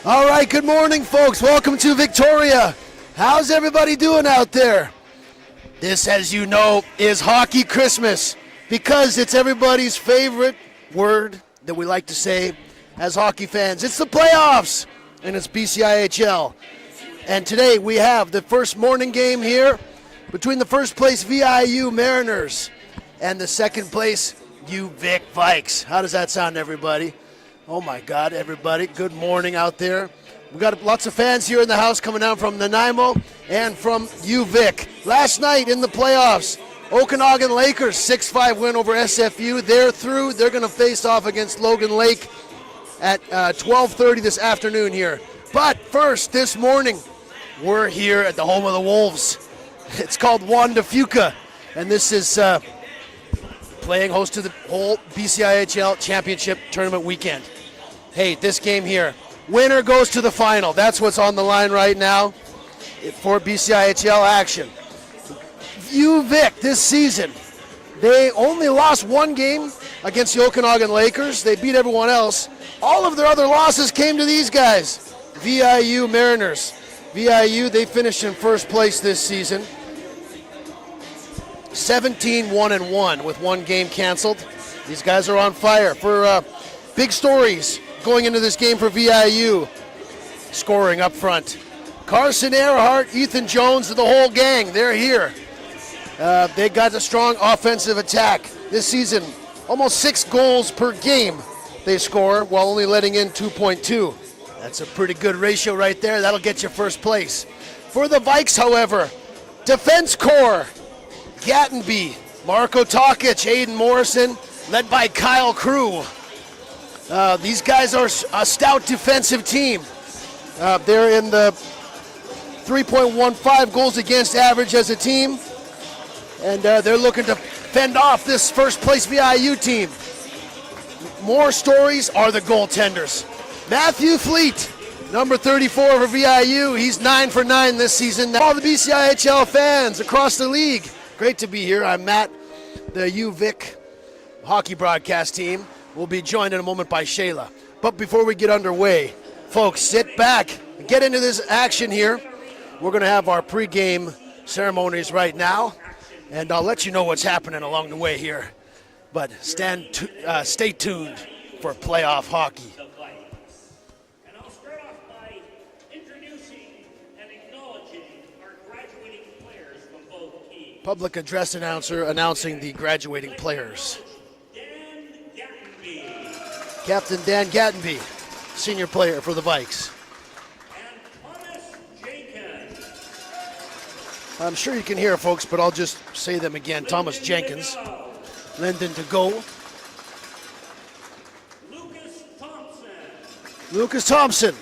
All right, good morning, folks. Welcome to Victoria. How's everybody doing out there? This, as you know, is Hockey Christmas because it's everybody's favorite word that we like to say as hockey fans. It's the playoffs, and it's BCIHL. And today we have the first morning game here between the first place VIU Mariners and the second place UVic Vikes. How does that sound, everybody? Oh my God, everybody, good morning out there. We've got lots of fans here in the house coming down from Nanaimo and from UVic. Last night in the playoffs, Okanagan Lakers 6-5 win over SFU. They're through. They're going to face off against Logan Lake at 12:30 this afternoon here. But first, this morning, we're here at the home of the Wolves. It's called Juan de Fuca, and this is playing host to the whole BCIHL Championship Tournament weekend. Hey, this game here, winner goes to the final. That's what's on the line right now for BCIHL action. UVic this season, they only lost one game against the Okanagan Lakers. They beat everyone else. All of their other losses came to these guys, VIU Mariners. VIU, they finished in first place this season. 17-1-1 with one game canceled. These guys are on fire. For big stories going into this game for VIU. Scoring up front. Carson Earhart, Ethan Jones, and the whole gang, they're here. They got a strong offensive attack this season. Almost 6 goals per game they score while only letting in 2.2. That's a pretty good ratio right there. That'll get you first place. For the Vikes, however, defense core, Gattenby, Marco Tokic, Aiden Morrison, led by Kyle Crew. These guys are a stout defensive team. They're in the 3.15 goals against average as a team, and they're looking to fend off this first place VIU team. More stories are the goaltenders. Matthew Fleet, number 34 for VIU. He's 9 for 9 this season. All the BCIHL fans across the league, great to be here. I'm Matt, the UVic hockey broadcast team. We'll be joined in a moment by Shayla. But before we get underway, folks, sit back and get into this action here. We're going to have our pregame ceremonies right now, and I'll let you know what's happening along the way here. But stay tuned for playoff hockey. And I'll start off by introducing and acknowledging our graduating players from both teams. Public address announcer announcing the graduating players. Captain Dan Gattenby, senior player for the Vikes. And Thomas Jenkins. I'm sure you can hear, folks, but I'll just say them again. Thomas Jenkins, Lyndon to go. Lucas Thompson,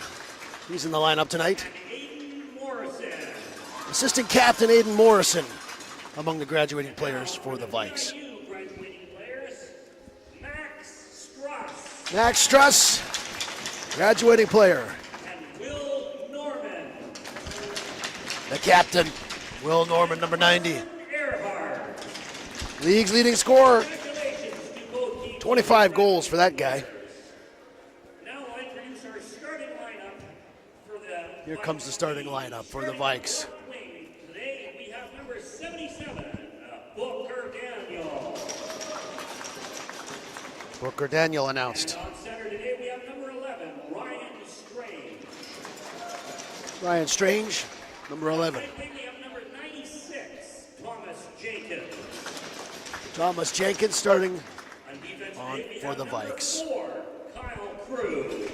he's in the lineup tonight. Aiden Morrison. Assistant captain Aiden Morrison, among the graduating players for the Vikes. Graduating players, Max Struss. Max Struss, graduating player. And Will Norman. The captain, Will Norman, number 90. Earhart. League's leading scorer, Congratulations to both teams. 25 goals for that guy. Now I'll introduce our starting lineup for the Here comes the starting lineup for the Vikes. Today we have number 77, Booker Daniel. Booker Daniel announced. On center today we have number 11, Ryan Strange. Ryan Strange, number 11. Right wing we have number 96, Thomas Jenkins. Thomas Jenkins starting On defense on today we for have the number Vikes. 4, Kyle Crew.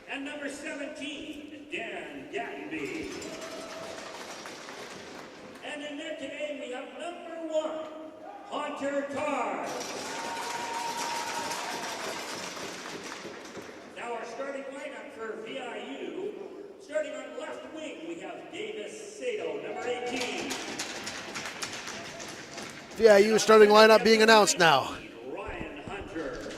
And number 17, Dan Gattenby. And in net today we have number 1, Hunter Carr. Now our starting lineup for VIU. Starting on left wing, we have Davis Sato, number 18. VIU starting lineup being announced now. Ryan Hunter.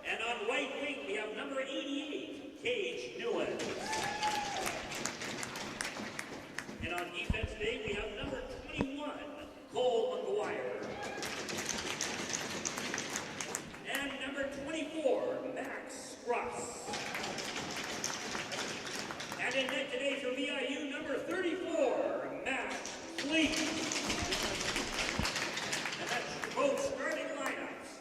And on right wing, we have number 88, Cage Newen. And on defense today, we have number 21, Cole McGuire. And And in net today for VIU, number 34, Matt Fleet. And that's both starting lineups.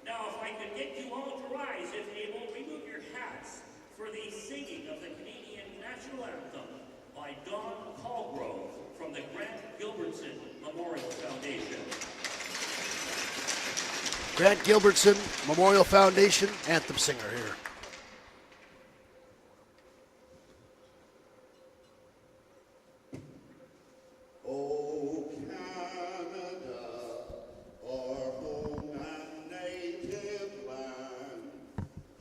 Now, if I could get you all to rise, if able, remove your hats for the singing of the Canadian National Anthem by Don Colwood from the Grant Gilbertson Memorial Foundation. Grant Gilbertson Memorial Foundation anthem singer here. Oh, Canada, our home and native land,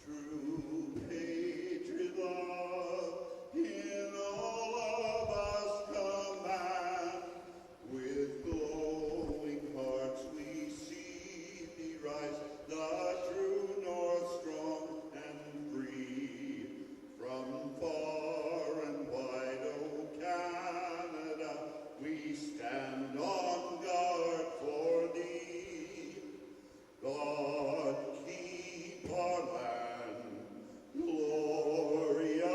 true patriot love in all of us command. With glowing hearts we see thee rise, the true north strong and free. From far and wide, oh Canada, we stand on guard for thee. God keep our land glorious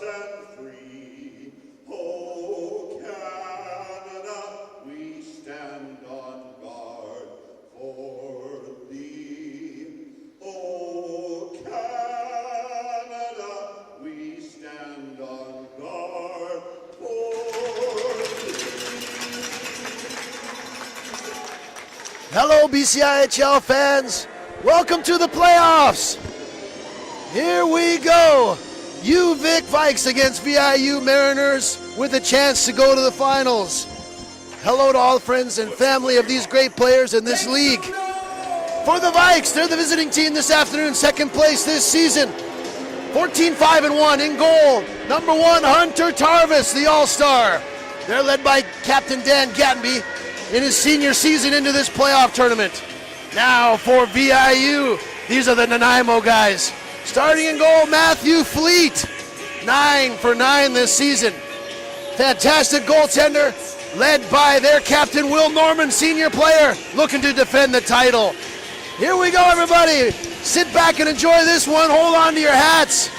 and free. Oh Canada, we stand on guard for thee. Oh Canada, we stand on guard for thee. Hello, BCIHL fans. Welcome to the playoffs. Here we go. UVic Vikes against VIU Mariners with a chance to go to the finals. Hello to all the friends and family of these great players in this league. For the Vikes, they're the visiting team this afternoon, second place this season. 14-5-1 in goal. Number 1, Hunter Tarvis, the All-Star. They're led by Captain Dan Gattenby in his senior season into this playoff tournament. Now for VIU, these are the Nanaimo guys. Starting in goal, Matthew Fleet. 9 for 9 this season. Fantastic goaltender, led by their captain, Will Norman, senior player, looking to defend the title. Here we go, everybody. Sit back and enjoy this one. Hold on to your hats.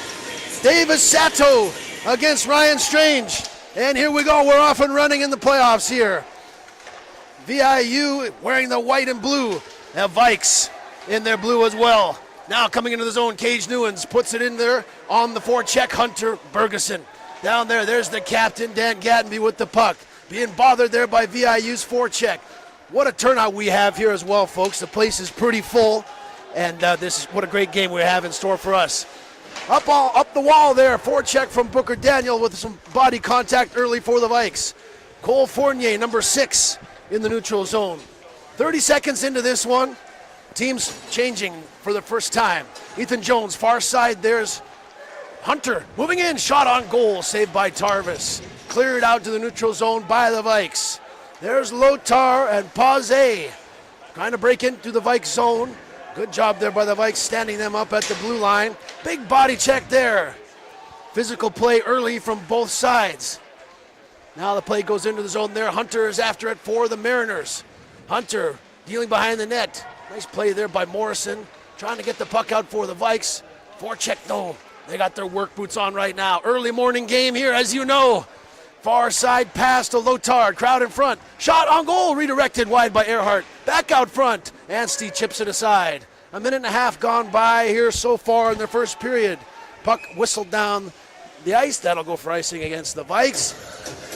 Davis Sato against Ryan Strange. And here we go. We're off and running in the playoffs here. VIU wearing the white and blue. Have Vikes in their blue as well. Now coming into the zone, Cage Newens puts it in there on the forecheck, Hunter Bergeson. Down there, there's the captain, Dan Gattenby with the puck. Being bothered there by VIU's forecheck. What a turnout we have here as well, folks. The place is pretty full, and what a great game we have in store for us. Up the wall there, forecheck from Booker Daniel with some body contact early for the Vikes. Cole Fournier, number 6 in the neutral zone. 30 seconds into this one, teams changing for the first time. Ethan Jones, far side, there's Hunter moving in, shot on goal, saved by Tarvis. Cleared out to the neutral zone by the Vikes. There's Lotar and Pazé trying to break into the Vikes zone. Good job there by the Vikes, standing them up at the blue line. Big body check there. Physical play early from both sides. Now the play goes into the zone there. Hunter is after it for the Mariners. Hunter dealing behind the net. Nice play there by Morrison. Trying to get the puck out for the Vikes. Forecheck though. They got their work boots on right now. Early morning game here, as you know. Far side pass to Lotard. Crowd in front. Shot on goal. Redirected wide by Earhart. Back out front. Anstey chips it aside. A minute and a half gone by here so far in the first period. Puck whistled down the ice. That'll go for icing against the Vikes.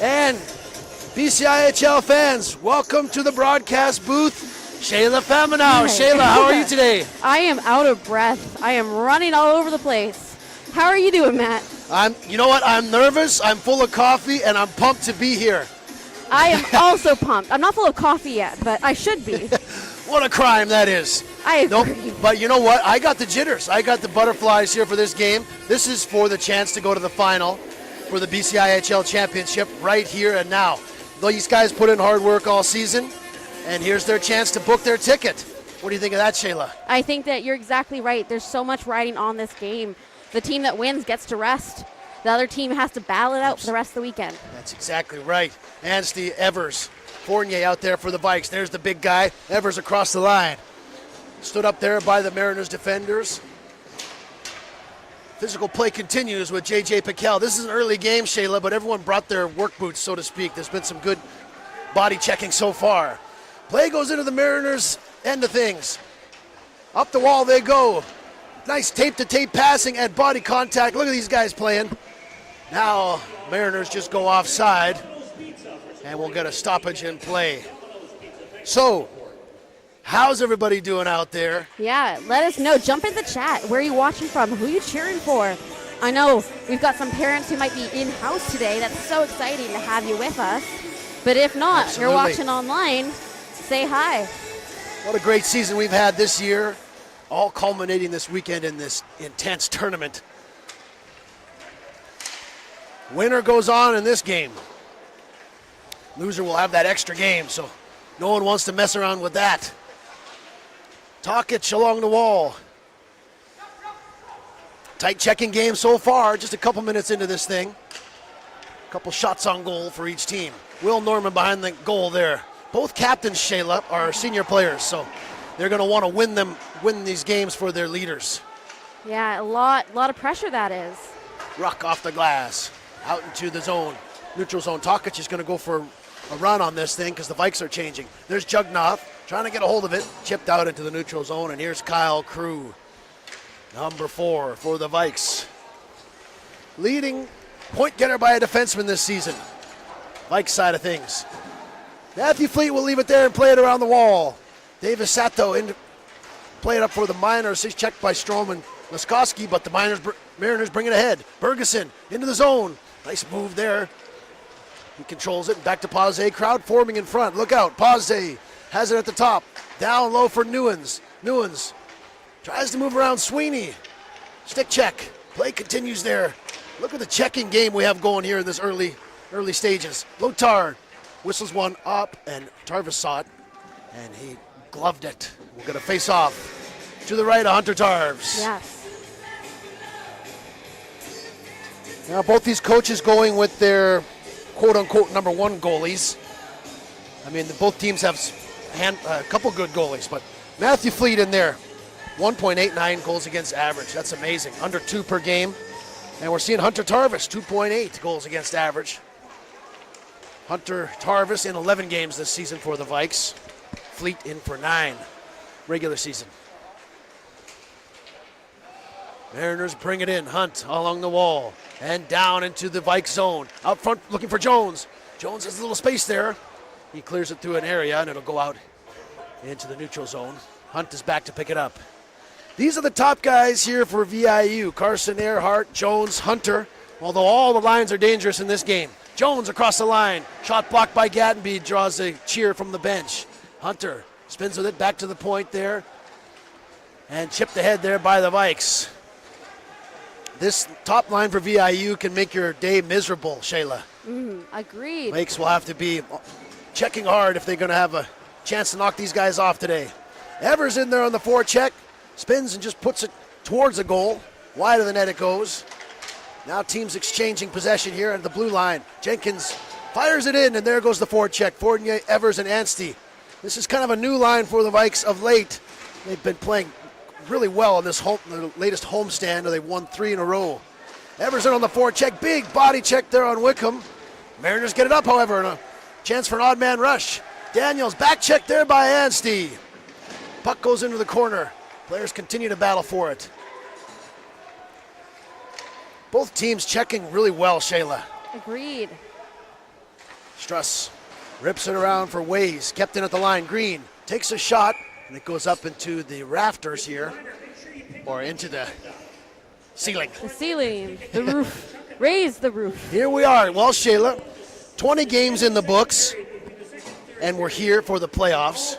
And BCIHL fans, welcome to the broadcast booth. Shayla Faminow. Shayla, how are you today? I am out of breath. I am running all over the place. How are you doing, Matt? You know what? I'm nervous. I'm full of coffee, and I'm pumped to be here. I am also pumped. I'm not full of coffee yet, but I should be. What a crime that is. I agree. Nope. But you know what? I got the jitters. I got the butterflies here for this game. This is for the chance to go to the final for the BCIHL championship right here and now. These guys put in hard work all season, and here's their chance to book their ticket. What do you think of that, Shayla? I think that you're exactly right. There's so much riding on this game. The team that wins gets to rest. The other team has to battle it out for the rest of the weekend. That's exactly right. Anstey, Evers, Fournier out there for the Vikes. There's the big guy. Evers across the line. Stood up there by the Mariners defenders. Physical play continues with J.J. Piquel. This is an early game, Shayla, but everyone brought their work boots, so to speak. There's been some good body checking so far. Play goes into the Mariners' end of things. Up the wall they go. Nice tape-to-tape passing and body contact. Look at these guys playing. Now Mariners just go offside, and we'll get a stoppage in play. So, how's everybody doing out there? Yeah, let us know. Jump in the chat. Where are you watching from? Who are you cheering for? I know we've got some parents who might be in-house today. That's so exciting to have you with us. But if not, Absolutely. you're watching online, say hi. What a great season we've had this year, all culminating this weekend in this intense tournament. Winner goes on in this game. Loser will have that extra game, so no one wants to mess around with that. Tokic along the wall. Tight checking game so far, just a couple minutes into this thing. A couple shots on goal for each team. Will Norman behind the goal there. Both captains, Shayla, are senior players, so they're going to want to win these games for their leaders. Yeah, a lot of pressure that is. Ruck off the glass, out into the zone. Neutral zone. Tokic is going to go for a run on this thing because the Vikes are changing. There's Jugnauth trying to get a hold of it. Chipped out into the neutral zone, and here's Kyle Crew, number 4 for the Vikes. Leading point getter by a defenseman this season. Vikes side of things. Matthew Fleet will leave it there and play it around the wall. Davis Sato play it up for the Miners. He's checked by Strom and Laskowski, but the Mariners bring it ahead. Bergeson into the zone. Nice move there. He controls it. Back to Pazé. Crowd forming in front. Look out. Pazé has it at the top. Down low for Newens. Newens tries to move around Sweeney. Stick check. Play continues there. Look at the checking game we have going here in this early stages. Lotar whistles one up, and Tarvis saw it, and he gloved it. We're going to face off to the right of Hunter Tarves. Yes. Now both these coaches going with their quote-unquote number 1 goalies. I mean, both teams have a couple good goalies, but Matthew Fleet in there, 1.89 goals against average. That's amazing. Under 2 per game. And we're seeing Hunter Tarvis, 2.8 goals against average. Hunter Tarvis in 11 games this season for the Vikes. Fleet in for 9 regular season. Mariners bring it in. Hunt along the wall and down into the Vikes zone. Out front looking for Jones. Jones has a little space there. He clears it through an area, and it'll go out into the neutral zone. Hunt is back to pick it up. These are the top guys here for VIU. Carson, Earhart, Jones, Hunter. Although all the lines are dangerous in this game. Jones across the line. Shot blocked by Gattenby. Draws a cheer from the bench. Hunter spins with it back to the point there. And chipped ahead there by the Vikes. This top line for VIU can make your day miserable, Shayla. Agreed. Vikes will have to be checking hard if they're going to have a chance to knock these guys off today. Evers in there on the forecheck. Spins and just puts it towards the goal. Wide of the net it goes. Now teams exchanging possession here at the blue line. Jenkins fires it in, and there goes the forecheck. Fournier, Evers, and Anstey. This is kind of a new line for the Vikes of late. They've been playing really well in this their latest homestand. They've won 3 in a row. Evers in on the forecheck. Big body check there on Wickham. Mariners get it up, however, and a chance for an odd man rush. Daniels back check there by Anstey. Puck goes into the corner. Players continue to battle for it. Both teams checking really well, Shayla. Agreed. Struss rips it around for Ways. Kept in at the line. Green takes a shot, and it goes up into the rafters here, or into the ceiling. The ceiling, the roof. Raise the roof. Here we are. Well, Shayla, 20 games in the books, and we're here for the playoffs.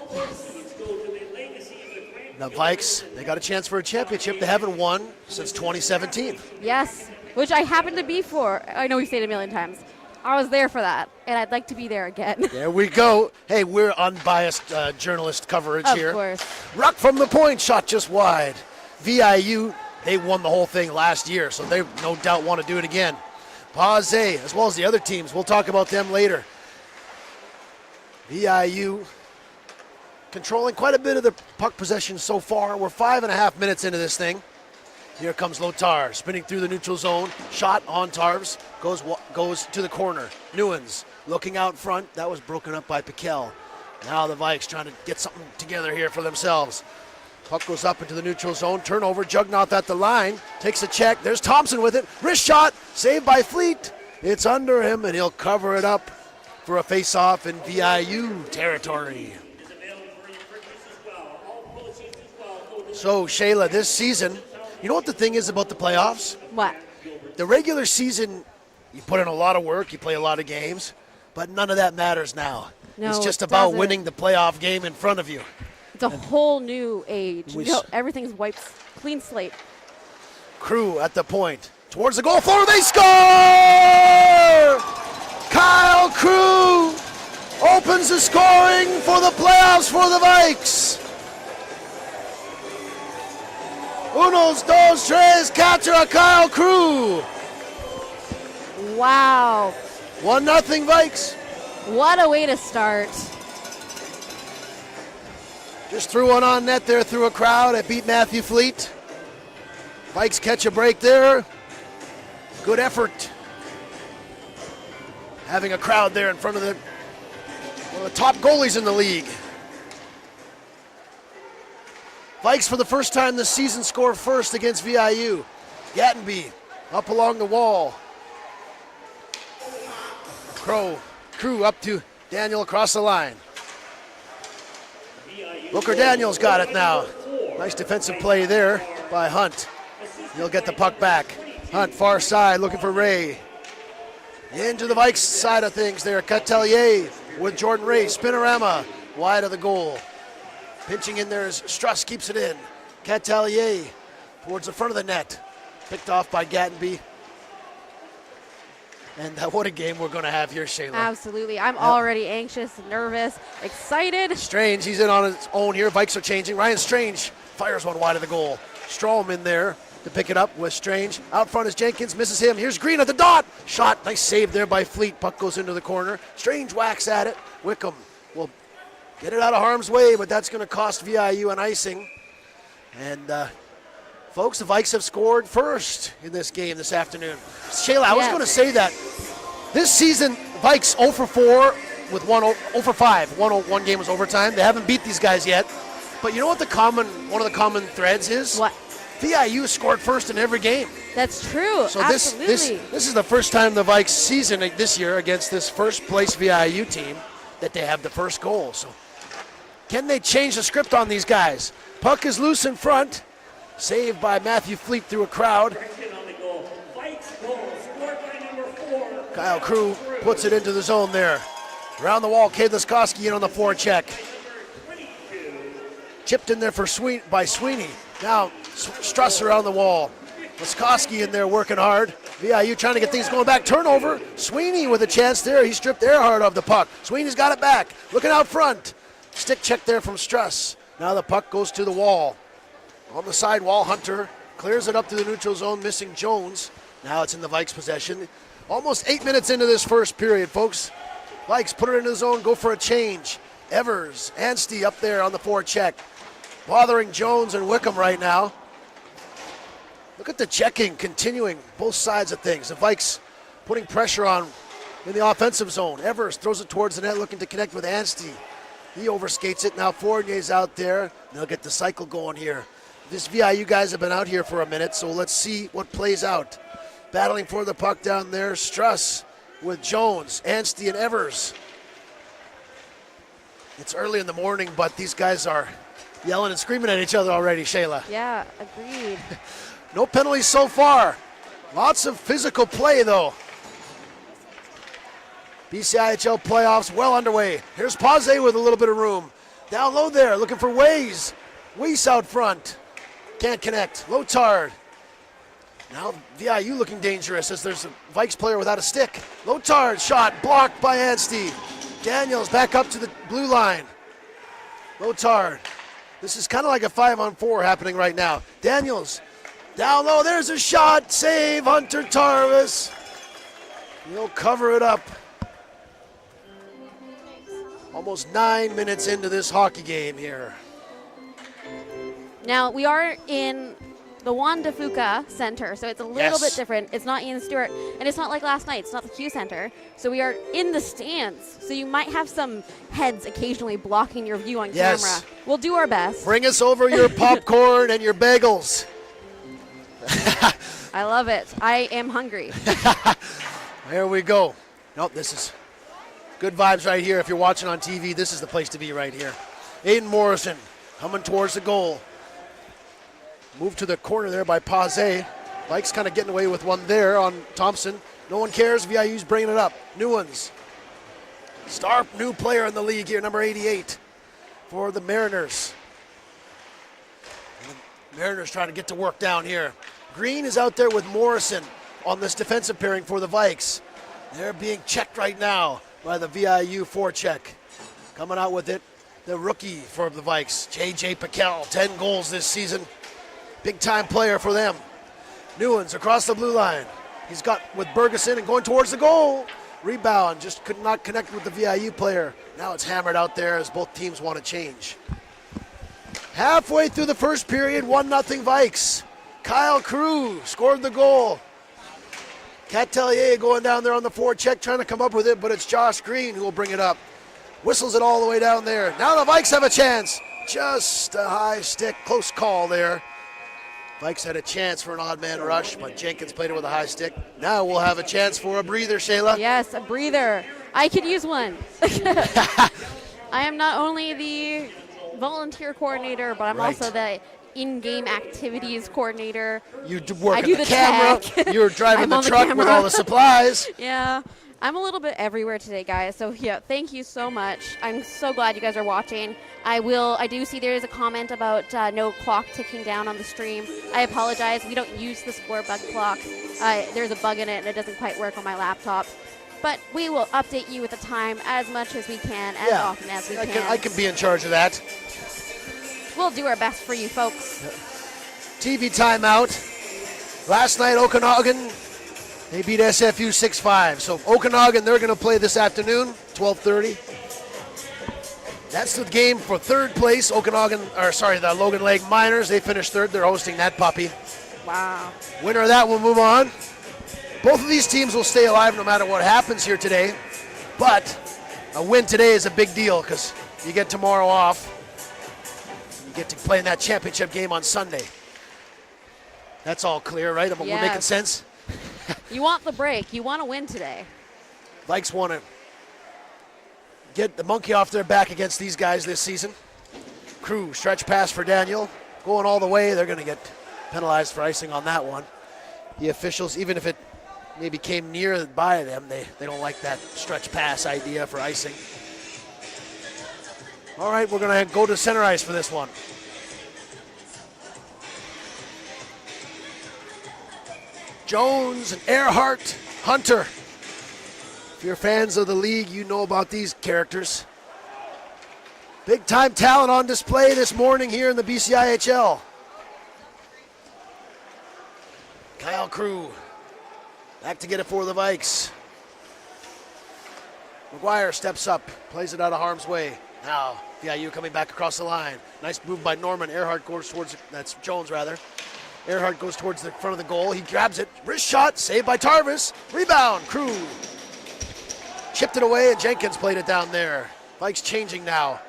The Vikes, they got a chance for a championship. They haven't won since 2017. Yes, which I happen to be for. I know we say it a million times. I was there for that, and I'd like to be there again. There we go. Hey, we're unbiased journalist coverage here. Of course. Ruck from the point, shot just wide. VIU, they won the whole thing last year, so they no doubt want to do it again. Pazé, as well as the other teams. We'll talk about them later. VIU controlling quite a bit of the puck possession so far. We're 5.5 minutes into this thing. Here comes Lotar, spinning through the neutral zone. Shot on Tarves, goes to the corner. Newens looking out front. That was broken up by Piquel. Now the Vikes trying to get something together here for themselves. Puck goes up into the neutral zone. Turnover, Jugnoth at the line. Takes a check. There's Thompson with it. Wrist shot, saved by Fleet. It's under him, and he'll cover it up for a face-off in VIU territory. So, Shayla, this season, you know what the thing is about the playoffs? What? The regular season, you put in a lot of work, you play a lot of games, but none of that matters now. No, it's just it about doesn't. winning the playoff game in front of you. It's a whole new age. We No, s- everything's wiped, clean slate. Crew at the point. Towards the goal floor, they score! Kyle Crew opens the scoring for the playoffs for the Vikes. Unos, dos, tres, cuatro, Kyle Crew. Wow. 1-0 Vikes. What a way to start. Just threw one on net there through a crowd. It beat Matthew Fleet. Vikes catch a break there. Good effort. Having a crowd there in front of one of the top goalies in the league. Vikes for the first time this season score first against VIU. Gattenby up along the wall. Crew up to Daniel across the line. Booker Daniels got it now. Nice defensive play there by Hunt. He'll get the puck back. Hunt far side looking for Ray. Into the Vikes side of things there. Catelier with Jordan Ray. Spinorama wide of the goal. Pinching in there as Struss keeps it in. Catelier towards the front of the net. Picked off by Gattenby. And what a game we're going to have here, Shayla. Absolutely. I'm already anxious, nervous, excited. Strange, he's in on his own here. Vikes are changing. Ryan Strange fires one wide of the goal. Strom in there to pick it up with Strange. Out front is Jenkins, misses him. Here's Green at the dot. Shot, nice save there by Fleet. Puck goes into the corner. Strange whacks at it. Wickham will get it out of harm's way, but that's going to cost VIU an icing. And folks, the Vikes have scored first in this game this afternoon. Shayla, I was Yes. going to say that this season, Vikes 0 for 4 with 0 for 5. One game was overtime. They haven't beat these guys yet. But you know what one of the common threads is? What? VIU scored first in every game. That's true. So Absolutely. this is the first time the Vikes season this year against this first place VIU team that they have the first goal. So can they change the script on these guys? Puck is loose in front. Saved by Matthew Fleet through a crowd. Kyle Crew puts it into the zone there. Around the wall, Cade Laskoski in on the forecheck. Chipped in there by Sweeney. Now Struss around the wall. Laskoski in there working hard. VIU trying to get things going back. Turnover. Sweeney with a chance there. He stripped Earhart of the puck. Sweeney's got it back. Looking out front. Stick check there from Struss. Now the puck goes to the wall. On the sidewall, Hunter clears it up to the neutral zone, missing Jones. Now it's in the Vikes' possession. Almost 8 minutes into this first period, folks. Vikes put it into the zone, go for a change. Evers, Anstey up there on the forecheck. Bothering Jones and Wickham right now. Look at the checking continuing, both sides of things. The Vikes putting pressure on in the offensive zone. Evers throws it towards the net, looking to connect with Anstey. He overskates it. Now Fournier's out there. They'll get the cycle going here. This VIU guys have been out here for a minute, so let's see what plays out. Battling for the puck down there. Struss with Jones, Anstey, and Evers. It's early in the morning, but these guys are yelling and screaming at each other already, Shayla. Yeah, agreed. No penalties so far. Lots of physical play, though. BCIHL playoffs well underway. Here's Paz with a little bit of room. Down low there, looking for Weiss. Weiss out front. Can't connect. Lotard. Now VIU looking dangerous as there's a Vikes player without a stick. Lotard shot blocked by Anstey. Daniels back up to the blue line. Lotard. This is kind of like a 5-on-4 happening right now. Daniels down low. There's a shot. Save Hunter Tarvis. He'll cover it up. Almost 9 minutes into this hockey game here. Now, we are in the Juan de Fuca Center, so it's a little bit different. It's not Ian Stewart, and it's not like last night. It's not the Q Center. So we are in the stands, so you might have some heads occasionally blocking your view on camera. We'll do our best. Bring us over your popcorn and your bagels. I love it. I am hungry. There we go. Nope, this is good vibes right here. If you're watching on TV, this is the place to be right here. Aiden Morrison coming towards the goal. Moved to the corner there by Pazé. Vikes kind of getting away with one there on Thompson. No one cares. VIU's bringing it up. New ones. Star new player in the league here, number 88 for the Mariners. And the Mariners trying to get to work down here. Green is out there with Morrison on this defensive pairing for the Vikes. They're being checked right now by the VIU forecheck. Coming out with it, the rookie for the Vikes, J.J. Piquel, 10 goals this season. Big-time player for them. Newens across the blue line. He's got with Bergeson and going towards the goal. Rebound, just could not connect with the VIU player. Now it's hammered out there as both teams want to change. Halfway through the first period, 1-0 Vikes. Kyle Crew scored the goal. Catelier going down there on the forecheck, trying to come up with it, but it's Josh Green who will bring it up. Whistles it all the way down there. Now the Vikes have a chance. Just a high stick, close call there. Vikes had a chance for an odd man rush, but Jenkins played it with a high stick. Now we'll have a chance for a breather, Shayla. Yes, a breather. I could use one. I am not only the volunteer coordinator, but I'm also the in-game activities coordinator. You work I at do the the camera. tech. You're driving the on the truck with camera. all the supplies. Yeah. I'm a little bit everywhere today, guys. So yeah, thank you so much. I'm so glad you guys are watching. I do see there is a comment about no clock ticking down on the stream. I apologize. We don't use the score bug clock. There's a bug in it and it doesn't quite work on my laptop. But we will update you with the time as much as we can, as often as we can. I can be in charge of that. We'll do our best for you folks. TV timeout. Last night, Okanagan, they beat SFU 6-5. So Okanagan, they're going to play this afternoon, 12:30. That's the game for third place. The Logan Lake Miners, they finished third. They're hosting that puppy. Wow. Winner of that will move on. Both of these teams will stay alive no matter what happens here today. But a win today is a big deal because you get tomorrow off. You get to play in that championship game on Sunday. That's all clear, right? We're making sense? You want the break. You want to win today. Vikes want to get the monkey off their back against these guys this season. Crew, stretch pass for Daniel. Going all the way. They're going to get penalized for icing on that one. The officials, even if it maybe came near by them, they don't like that stretch pass idea for icing. All right, we're going to go to center ice for this one. Jones and Earhart, Hunter. If you're fans of the league, you know about these characters. Big time talent on display this morning here in the BCIHL. Kyle Crew back to get it for the Vikes. McGuire steps up, plays it out of harm's way. Now VIU coming back across the line. Nice move by Norman. Earhart goes towards, that's Jones rather. Earhart goes towards the front of the goal. He grabs it. Wrist shot. Saved by Tarvis. Rebound. Crew. Chipped it away and Jenkins played it down there. Vikes changing now.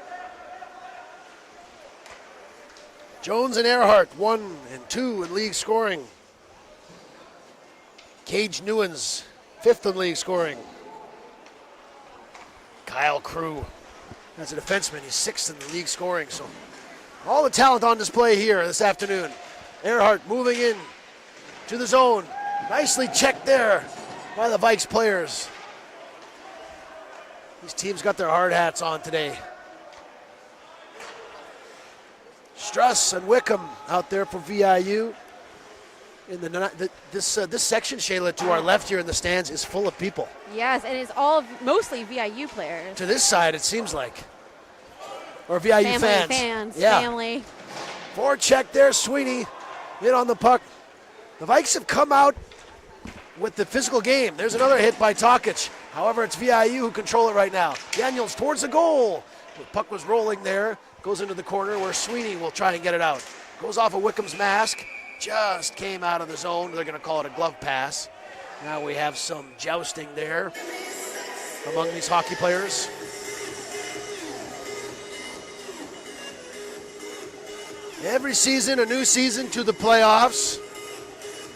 Jones and Earhart, 1 and 2 in league scoring. Cage Newens, 5th in league scoring. Kyle Crew, as a defenseman, he's 6th in the league scoring. So all the talent on display here this afternoon. Earhart moving in to the zone. Nicely checked there by the Vikes players. These teams got their hard hats on today. Struss and Wickham out there for VIU. In this section, Shayla, to our left here in the stands is full of people. Yes, and it's all mostly VIU players. To this side, it seems like. Or VIU fans. Family. Forecheck there, Sweeney. Hit on the puck. The Vikes have come out with the physical game. There's another hit by Tokic. However, it's VIU who control it right now. Daniels towards the goal. The puck was rolling there. Goes into the corner where Sweeney will try and get it out. Goes off of Wickham's mask. just came out of the zone. They're going to call it a glove pass. Now we have some jousting there among these hockey players. Every season, a new season to the playoffs.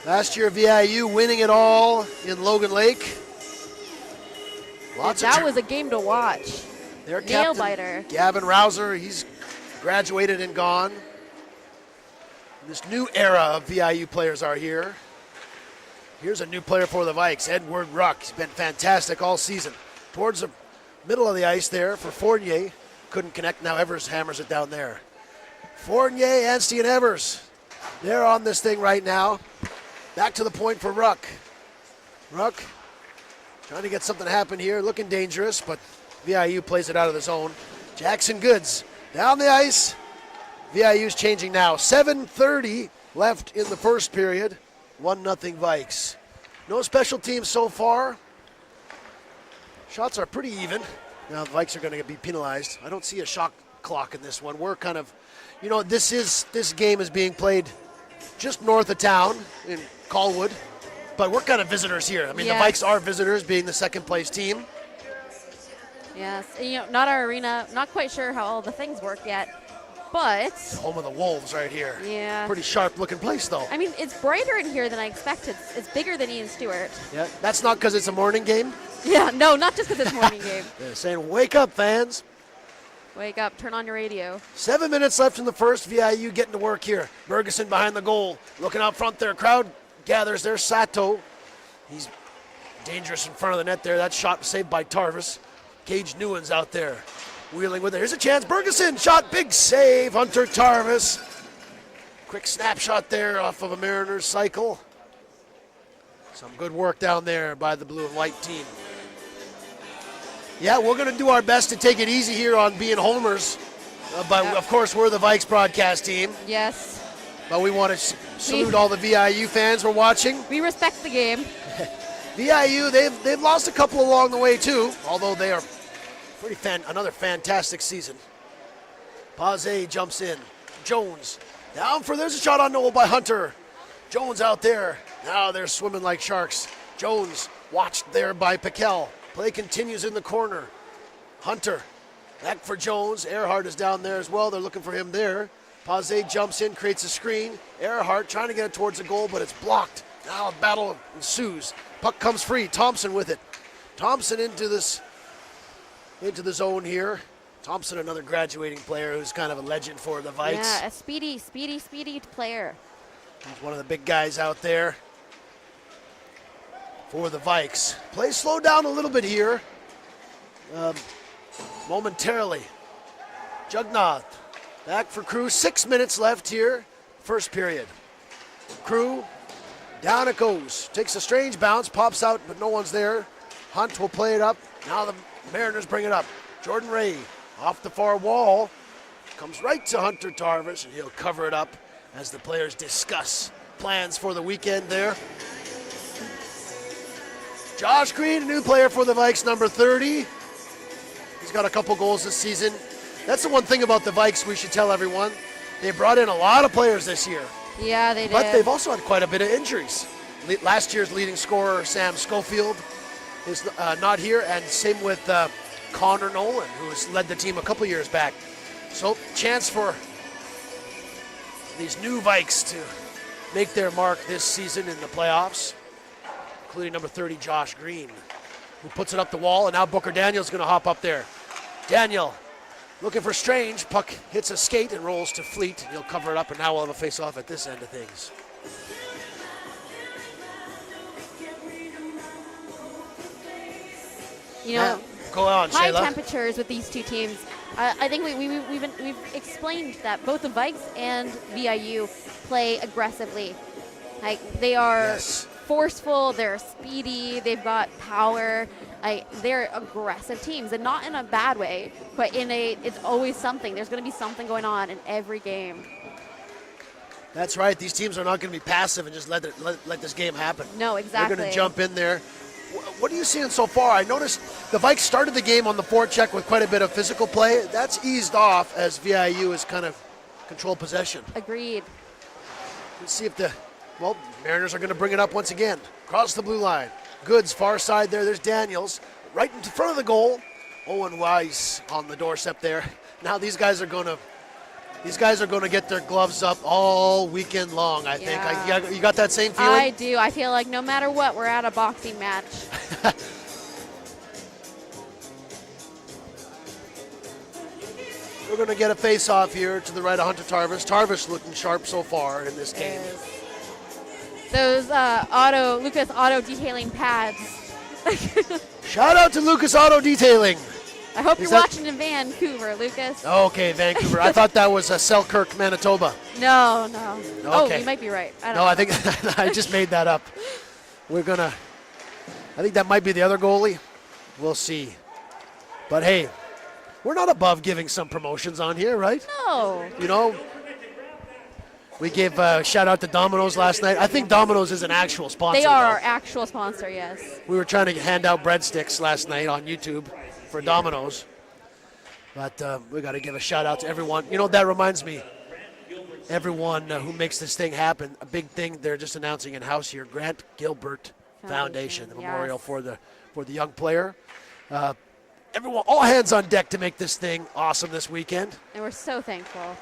Last year, VIU winning it all in Logan Lake. That was a game to watch. Their Nail captain, biter. Gavin Rouser, he's graduated and gone. This new era of VIU players are here. Here's a new player for the Vikes, Edward Ruck. He's been fantastic all season. Towards the middle of the ice there for Fournier. Couldn't connect, now Evers hammers it down there. Fournier, Anstey, and Evers. They're on this thing right now. Back to the point for Ruck. Ruck trying to get something to happen here, looking dangerous, but VIU plays it out of the zone. Jackson Goods down the ice. VIU's changing now. 7:30 left in the first period. 1-0 Vikes. No special teams so far. Shots are pretty even. Now the Vikes are going to be penalized. I don't see a shot clock in this one. We're kind of, this game is being played just north of town in Colwood, but we're kind of visitors here. I mean, yes. The Vikes are visitors, being the second place team. Yes, not our arena. Not quite sure how all the things work yet, but Home of the Wolves right here. Yeah. Pretty sharp looking place though. I mean, it's brighter in here than I expected. It's bigger than Ian Stewart. Yeah, that's not because it's a morning game. Yeah, no, not just because it's morning game. They're saying, wake up, fans. Wake up, turn on your radio. 7 minutes left in the first. VIU getting to work here. Bergeson behind the goal, looking out front there. Crowd gathers. There's Sato. He's dangerous in front of the net there. That shot saved by Tarvis. Cage Newen's out there, wheeling with it. Here's a chance. Bergeson shot, big save. Hunter Tarvis. Quick snapshot there off of a Mariners cycle. Some good work down there by the blue and white team. Yeah, we're going to do our best to take it easy here on being homers. But of course, we're the Vikes broadcast team. Yes. But we want to salute all the VIU fans we're watching. We respect the game. VIU, they've lost a couple along the way too, although they are another fantastic season. Pazé jumps in. Jones down there's a shot on goal by Hunter. Jones out there. Now they're swimming like sharks. Jones watched there by Piquel. Play continues in the corner. Hunter back for Jones. Earhart is down there as well. They're looking for him there. Pazé jumps in, creates a screen. Earhart trying to get it towards the goal, but it's blocked. Now a battle ensues. Puck comes free. Thompson with it. Thompson into the zone here. Thompson, another graduating player who's kind of a legend for the Vikes. Yeah, a speedy player. He's one of the big guys out there for the Vikes. Play slowed down a little bit here. Momentarily. Jugnath back for Crew. 6 minutes left here. First period. Crew, down it goes. Takes a strange bounce, pops out, but no one's there. Hunt will play it up. Now the Mariners bring it up. Jordan Ray off the far wall. Comes right to Hunter Tarvis, and he'll cover it up as the players discuss plans for the weekend there. Josh Green, a new player for the Vikes, number 30. He's got a couple goals this season. That's the one thing about the Vikes we should tell everyone. They brought in a lot of players this year. Yeah, they did. But they've also had quite a bit of injuries. Last year's leading scorer, Sam Schofield, is not here, and same with Connor Nolan, who has led the team a couple years back. So, chance for these new Vikes to make their mark this season in the playoffs, including number 30, Josh Green, who puts it up the wall, and now Booker Daniel's going to hop up there. Daniel looking for Strange. Puck hits a skate and rolls to Fleet. He'll cover it up, and now we'll have a face-off at this end of things. You know, go on, high Shayla. temperatures with these two teams. I think we've explained that both the Vikes and VIU play aggressively. Like, they are forceful, they're speedy, they've got power. They're aggressive teams, and not in a bad way, but it's always something. There's going to be something going on in every game. That's right. These teams are not going to be passive and just let this game happen. No, exactly. They're going to jump in there. What are you seeing so far? I noticed the Vikes started the game on the forecheck with quite a bit of physical play. That's eased off as VIU has kind of controlled possession. Agreed. Let's see if Mariners are going to bring it up once again. Across the blue line. Goods, far side there. There's Daniels. Right in front of the goal. Owen Weiss on the doorstep there. Now these guys are going to get their gloves up all weekend long, I think. You got that same feeling? I do. I feel like no matter what, we're at a boxing match. We're going to get a face-off here to the right of Hunter Tarvis. Tarvis looking sharp so far in this game. Those Lucas Auto detailing pads. Shout out to Lucas Auto Detailing. I hope you're watching in Vancouver, Lucas. Okay, Vancouver. I thought that was Selkirk, Manitoba. No. Okay. Oh, you might be right. I think I just made that up. I think that might be the other goalie. We'll see. But hey, we're not above giving some promotions on here, right? No. You know, we gave a shout out to Domino's last night. I think Domino's is an actual sponsor. They are our actual sponsor, yes. We were trying to hand out breadsticks last night on YouTube for Domino's. But we got to give a shout out to everyone. You know, that reminds me, everyone who makes this thing happen, a big thing they're just announcing in-house here, Grant Gilbert Foundation, the memorial for the young player. Everyone, all hands on deck to make this thing awesome this weekend. And we're so thankful.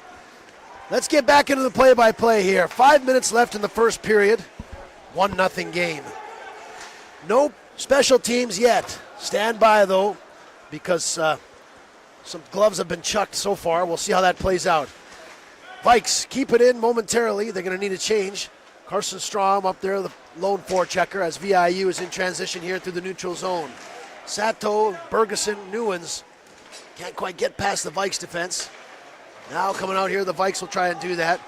Let's get back into the play-by-play here. 5 minutes left in the first period. 1-0 game. No special teams yet. Stand by, though, because some gloves have been chucked so far. We'll see how that plays out. Vikes keep it in momentarily. They're going to need a change. Carson Strom up there, the lone forechecker, as VIU is in transition here through the neutral zone. Sato, Bergeson, Newens can't quite get past the Vikes defense. Now coming out here, the Vikes will try and do that.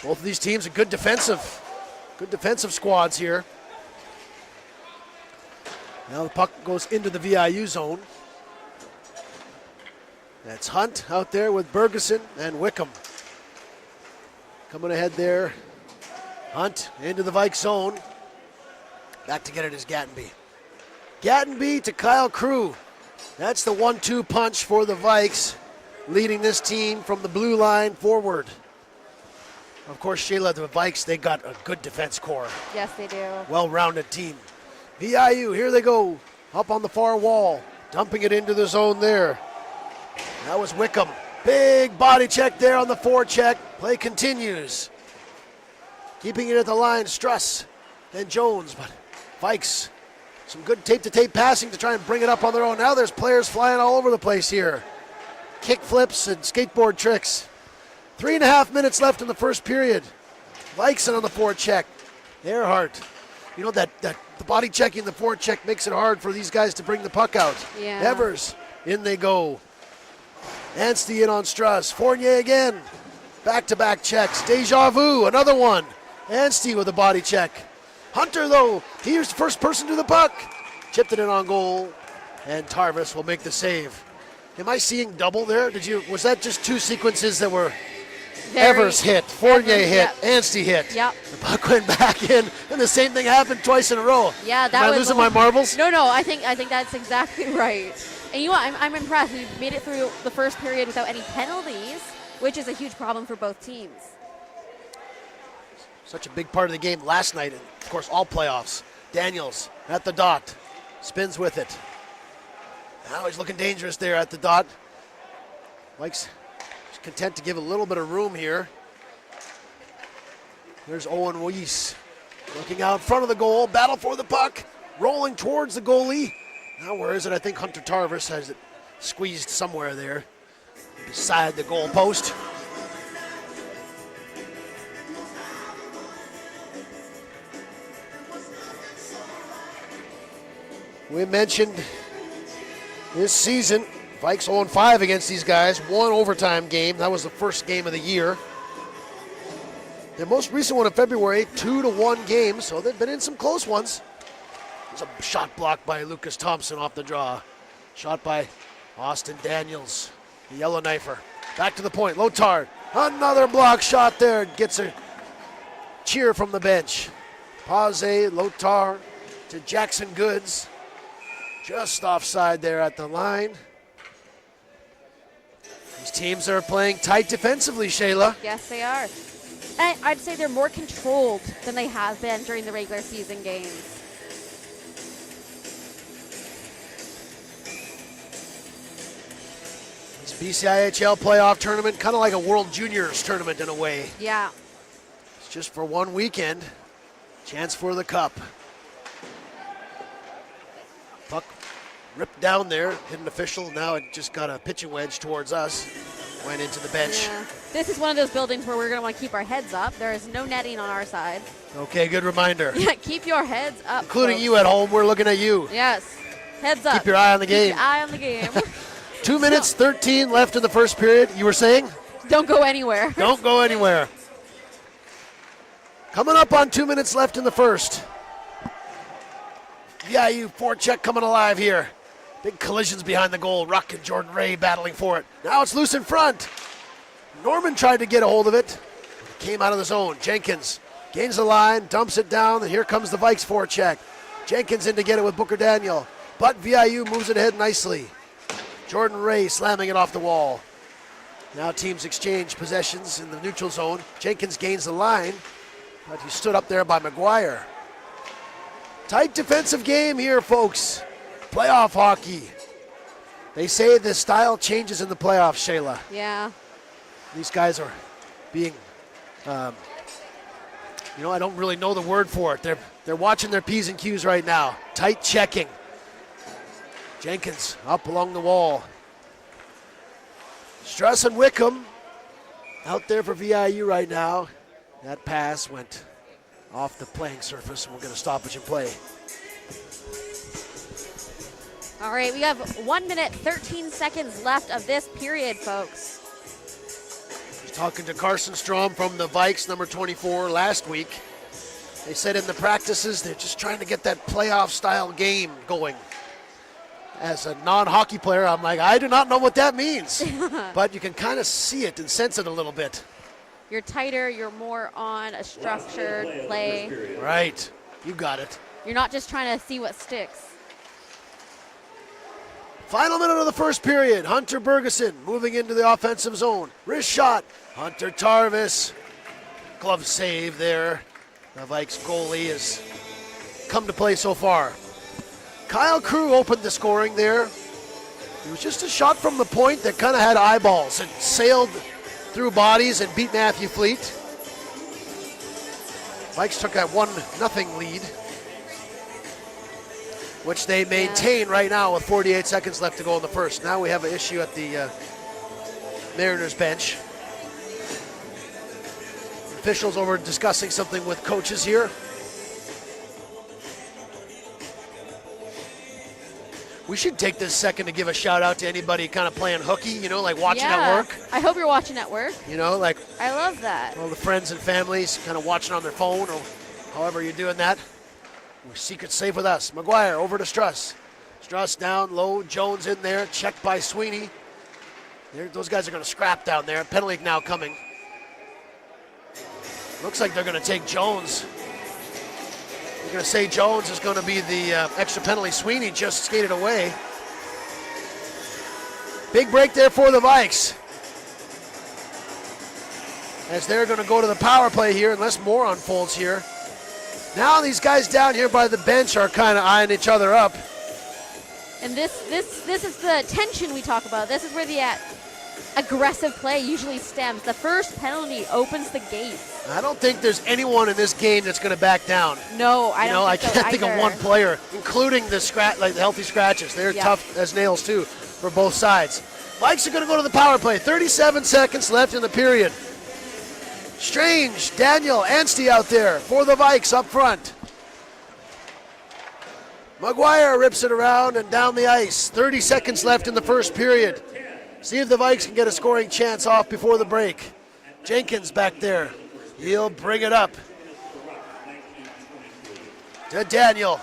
Both of these teams are good defensive squads here. Now the puck goes into the VIU zone. That's Hunt out there with Bergeson and Wickham. Coming ahead there. Hunt into the Vikes zone. Back to get it is Gattenby. Gattenby to Kyle Crew. That's the 1-2 punch for the Vikes, leading this team from the blue line forward. Of course, Shayla, the Vikes, they got a good defense core. Yes, they do. Well-rounded team. VIU, here they go. Up on the far wall. Dumping it into the zone there. That was Wickham. Big body check there on the forecheck. Play continues. Keeping it at the line, Struss, then Jones. But Vikes, some good tape-to-tape passing to try and bring it up on their own. Now there's players flying all over the place here. Kick flips and skateboard tricks. 3.5 minutes left in the first period. Vikes on the forecheck. Earhart. You know that the body checking the forecheck makes it hard for these guys to bring the puck out. Yeah. Evers, in they go. Anstey in on Struss. Fournier again. Back-to-back checks. Deja vu, another one. Anstey with a body check. Hunter, though, here's the first person to the puck. Chipped it in on goal, and Tarvis will make the save. Am I seeing double there? Was that just two sequences that were Evers hit, Fournier hit, yep. Anstey hit? Yep. The puck went back in, and the same thing happened twice in a row. Yeah, that Am I was losing my marbles? No, I think that's exactly right. And you know what? I'm impressed. We made it through the first period without any penalties, which is a huge problem for both teams. Such a big part of the game last night, and of course, all playoffs. Daniels at the dot, spins with it. Now he's looking dangerous there at the dot. Mike's content to give a little bit of room here. There's Owen Weiss looking out in front of the goal, battle for the puck, rolling towards the goalie. Now where is it? I think Hunter Tarvis has it squeezed somewhere there beside the goal post. We mentioned this season, Vikes 0-5 against these guys. One overtime game. That was the first game of the year. Their most recent one in February, 2-1 game, so they've been in some close ones. There's a shot blocked by Lucas Thompson off the draw. Shot by Austin Daniels, the yellow knifer. Back to the point, Lotard. Another block shot there. Gets a cheer from the bench. Pause, Lotard to Jackson Goods. Just offside there at the line. These teams are playing tight defensively, Shayla. Yes, they are. And I'd say they're more controlled than they have been during the regular season games. This BCIHL playoff tournament, kind of like a World Juniors tournament in a way. Yeah. It's just for one weekend. Chance for the cup. Puck ripped down there, hidden official. Now it just got a pitching wedge towards us. Went into the bench. Yeah. This is one of those buildings where we're going to want to keep our heads up. There is no netting on our side. Okay, good reminder. Yeah, keep your heads up. Including folks. you at home, we're looking at you. Yes. Heads up. Keep your eye on the game. Keep your eye on the game. 2 minutes, 13 left in the first period. You were saying? Don't go anywhere. Don't go anywhere. Coming up on 2 minutes left in the first. VIU forecheck coming alive here. Big collisions behind the goal. Ruck and Jordan Ray battling for it. Now it's loose in front. Norman tried to get a hold of it. Came out of the zone. Jenkins gains the line, dumps it down, and here comes the Vikes forecheck. Jenkins in to get it with Booker Daniel. But VIU moves it ahead nicely. Jordan Ray slamming it off the wall. Now teams exchange possessions in the neutral zone. Jenkins gains the line, but he stood up there by McGuire. Tight defensive game here, folks. Playoff hockey. They say the style changes in the playoffs, Shayla. Yeah. These guys are being, I don't really know the word for it. They're watching their P's and Q's right now. Tight checking. Jenkins up along the wall. Struss and Wickham out there for VIU right now. That pass went off the playing surface, and we're going to stoppage and play. All right, we have 1 minute, 13 seconds left of this period, folks. Just talking to Carson Strom from the Vikes, number 24, last week. They said in the practices they're just trying to get that playoff-style game going. As a non-hockey player, I'm like, I do not know what that means. But you can kind of see it and sense it a little bit. You're tighter, you're more on a structured play. Right, you got it. You're not just trying to see what sticks. Final minute of the first period. Hunter Bergeson moving into the offensive zone. Wrist shot. Hunter Tarvis. Glove save there. The Vikes goalie has come to play so far. Kyle Crew opened the scoring there. It was just a shot from the point that kind of had eyeballs and sailed through bodies and beat Matthew Fleet. Vikes took that 1-0 lead, which they maintain right now with 48 seconds left to go in the first. Now we have an issue at the Mariners bench. Officials over discussing something with coaches here. We should take this second to give a shout out to anybody kind of playing hooky, like watching at work. I hope you're watching at work. Like I love that. all the friends and families kind of watching on their phone or however you're doing that. We're secret safe with us. McGuire over to Struss. Struss down low. Jones in there. Checked by Sweeney. Those guys are going to scrap down there. Penalty now coming. Looks like they're going to take Jones. They're going to say Jones is going to be the extra penalty. Sweeney just skated away. Big break there for the Vikes. As they're going to go to the power play here unless more unfolds here. Now these guys down here by the bench are kind of eyeing each other up. And this is the tension we talk about. This is where the aggressive play usually stems. The first penalty opens the gates. I don't think there's anyone in this game that's going to back down. No, I don't I think so can't think of either. one player, including the healthy scratches. They're tough as nails too for both sides. Vikes are going to go to the power play. 37 seconds left in the period. Strange, Daniel, Anstey out there for the Vikes up front. McGuire rips it around and down the ice. 30 seconds left in the first period. See if the Vikes can get a scoring chance off before the break. Jenkins back there. He'll bring it up to Daniel.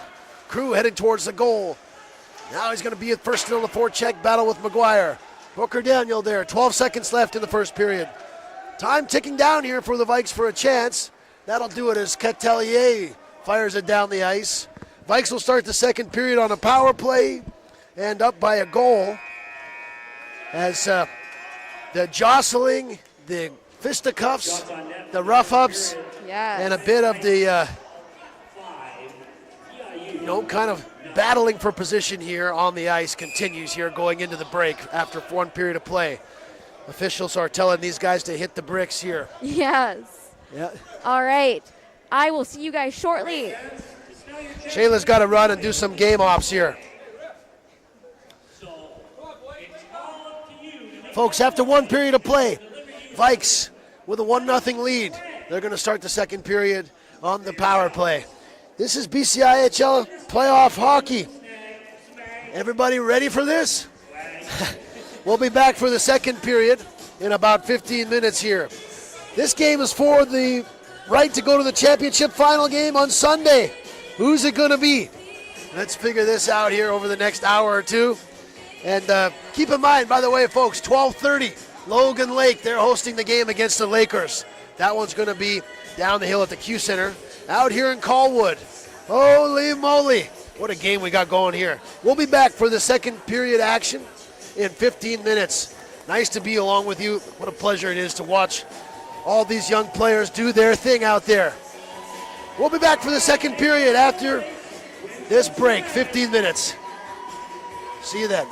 Crew heading towards the goal. Now he's going to be at first in the forecheck battle with McGuire. Booker Daniel there. 12 seconds left in the first period. Time ticking down here for the Vikes for a chance. That'll do it as Catelier fires it down the ice. Vikes will start the second period on a power play and up by a goal. As the jostling, the fisticuffs, the rough-ups, Yes. and a bit of the, kind of battling for position here on the ice continues here going into the break after one period of play. Officials are telling these guys to hit the bricks here. Yes. Yeah. All right. I will see you guys shortly. Shayla's got to run and do some game ops here. Folks, after one period of play, Vikes with a 1-0 lead. They're going to start the second period on the power play. This is BCIHL playoff hockey. Everybody ready for this? We'll be back for the second period in about 15 minutes here. This game is for the right to go to the championship final game on Sunday. Who's it going to be? Let's figure this out here over the next hour or two. And keep in mind, by the way, folks, 12:30, Logan Lake, they're hosting the game against the Lakers. That one's going to be down the hill at the Q Center, out here in Colwood. Holy moly, what a game we got going here. We'll be back for the second period action in 15 minutes. Nice to be along with you. What a pleasure it is to watch all these young players do their thing out there. We'll be back for the second period after this break, 15 minutes. See you then.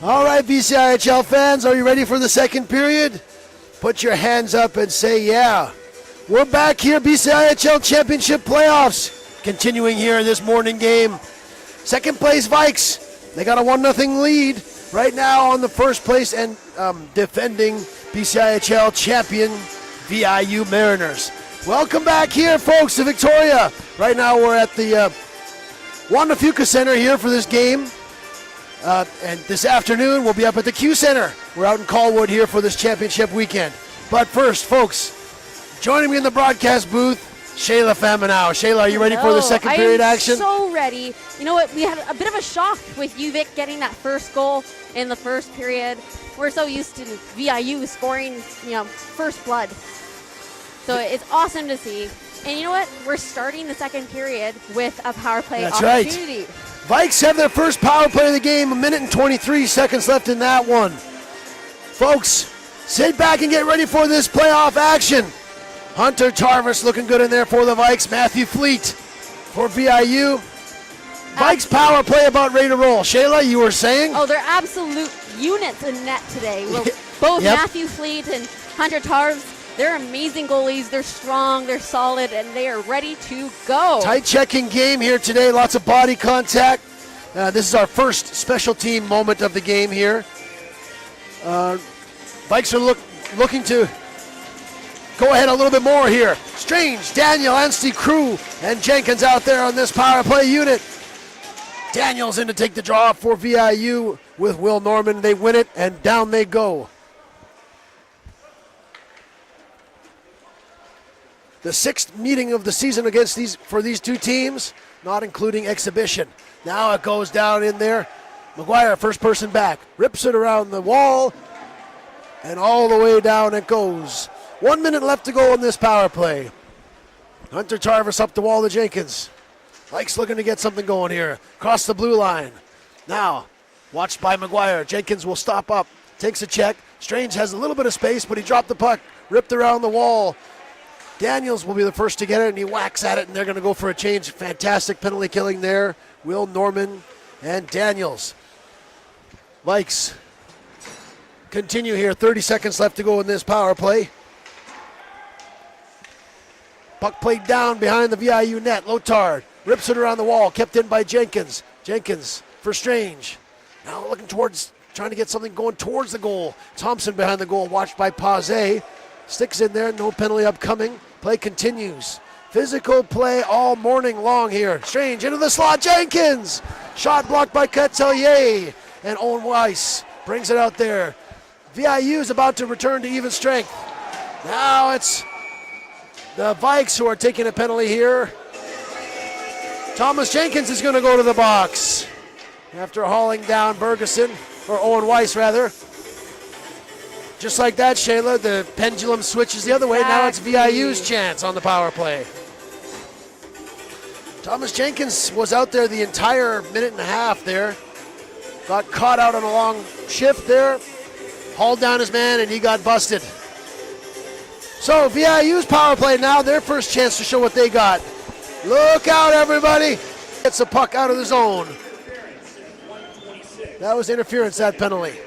All right, BCIHL fans, are you ready for the second period? Put your hands up and say yeah. We're back here, BCIHL Championship Playoffs, continuing here in this morning game. Second place Vikes, they got a 1-0 lead right now on the first place and defending BCIHL champion VIU Mariners. Welcome back here, folks, to Victoria. Right now we're at the Juan Fuca Center here for this game. And this afternoon, we'll be up at the Q Center. We're out in Colwood here for this championship weekend. But first, folks, joining me in the broadcast booth, Shayla Faminau. Shayla, are you ready for the second period action? I am so ready. You know what? We had a bit of a shock with UVic getting that first goal in the first period. We're so used to VIU scoring, first blood. So it's awesome to see. And you know what? We're starting the second period with a power play opportunity. Right. Vikes have their first power play of the game, 1 minute and 23 seconds left in that one. Folks, sit back and get ready for this playoff action. Hunter Tarvis looking good in there for the Vikes. Matthew Fleet for VIU. Vikes power play about ready to roll. Shayla, you were saying? Oh, they're absolute units in net today. Both Matthew Fleet and Hunter Tarvis. They're amazing goalies. They're strong, they're solid, and they are ready to go. Tight checking game here today. Lots of body contact. This is our first special team moment of the game here. Vikes are looking to go ahead a little bit more here. Strange, Daniel, Anstey, Crew, and Jenkins out there on this power play unit. Daniel's in to take the draw for VIU with Will Norman. They win it, and down they go. The 6th meeting of the season for these two teams, not including exhibition. Now it goes down in there. McGuire, first person back, rips it around the wall, and all the way down it goes. 1 minute left to go in this power play. Hunter Tarvis up the wall to Jenkins. Vikes looking to get something going here. Across the blue line. Now, watched by McGuire. Jenkins will stop up, takes a check. Strange has a little bit of space, but he dropped the puck, ripped around the wall. Daniels will be the first to get it, and he whacks at it, and they're going to go for a change. Fantastic penalty killing there. Will Norman and Daniels. Vikes continue here. 30 seconds left to go in this power play. Puck played down behind the VIU net. Lotard rips it around the wall, kept in by Jenkins. Jenkins for Strange. Now looking towards, trying to get something going towards the goal. Thompson behind the goal, watched by Pazé. Sticks in there, no penalty upcoming. Play continues. Physical play all morning long here. Strange into the slot, Jenkins! Shot blocked by Catelier. And Owen Weiss brings it out there. VIU is about to return to even strength. Now it's the Vikes who are taking a penalty here. Thomas Jenkins is going to go to the box after hauling down Bergeson, or Owen Weiss rather. Just like that, Shayla, the pendulum switches the other way. Now it's VIU's chance on the power play. Thomas Jenkins was out there the entire minute and a half there. Got caught out on a long shift there. Hauled down his man, and he got busted. So VIU's power play now, their first chance to show what they got. Look out, everybody. Gets the puck out of the zone. That was interference, that penalty.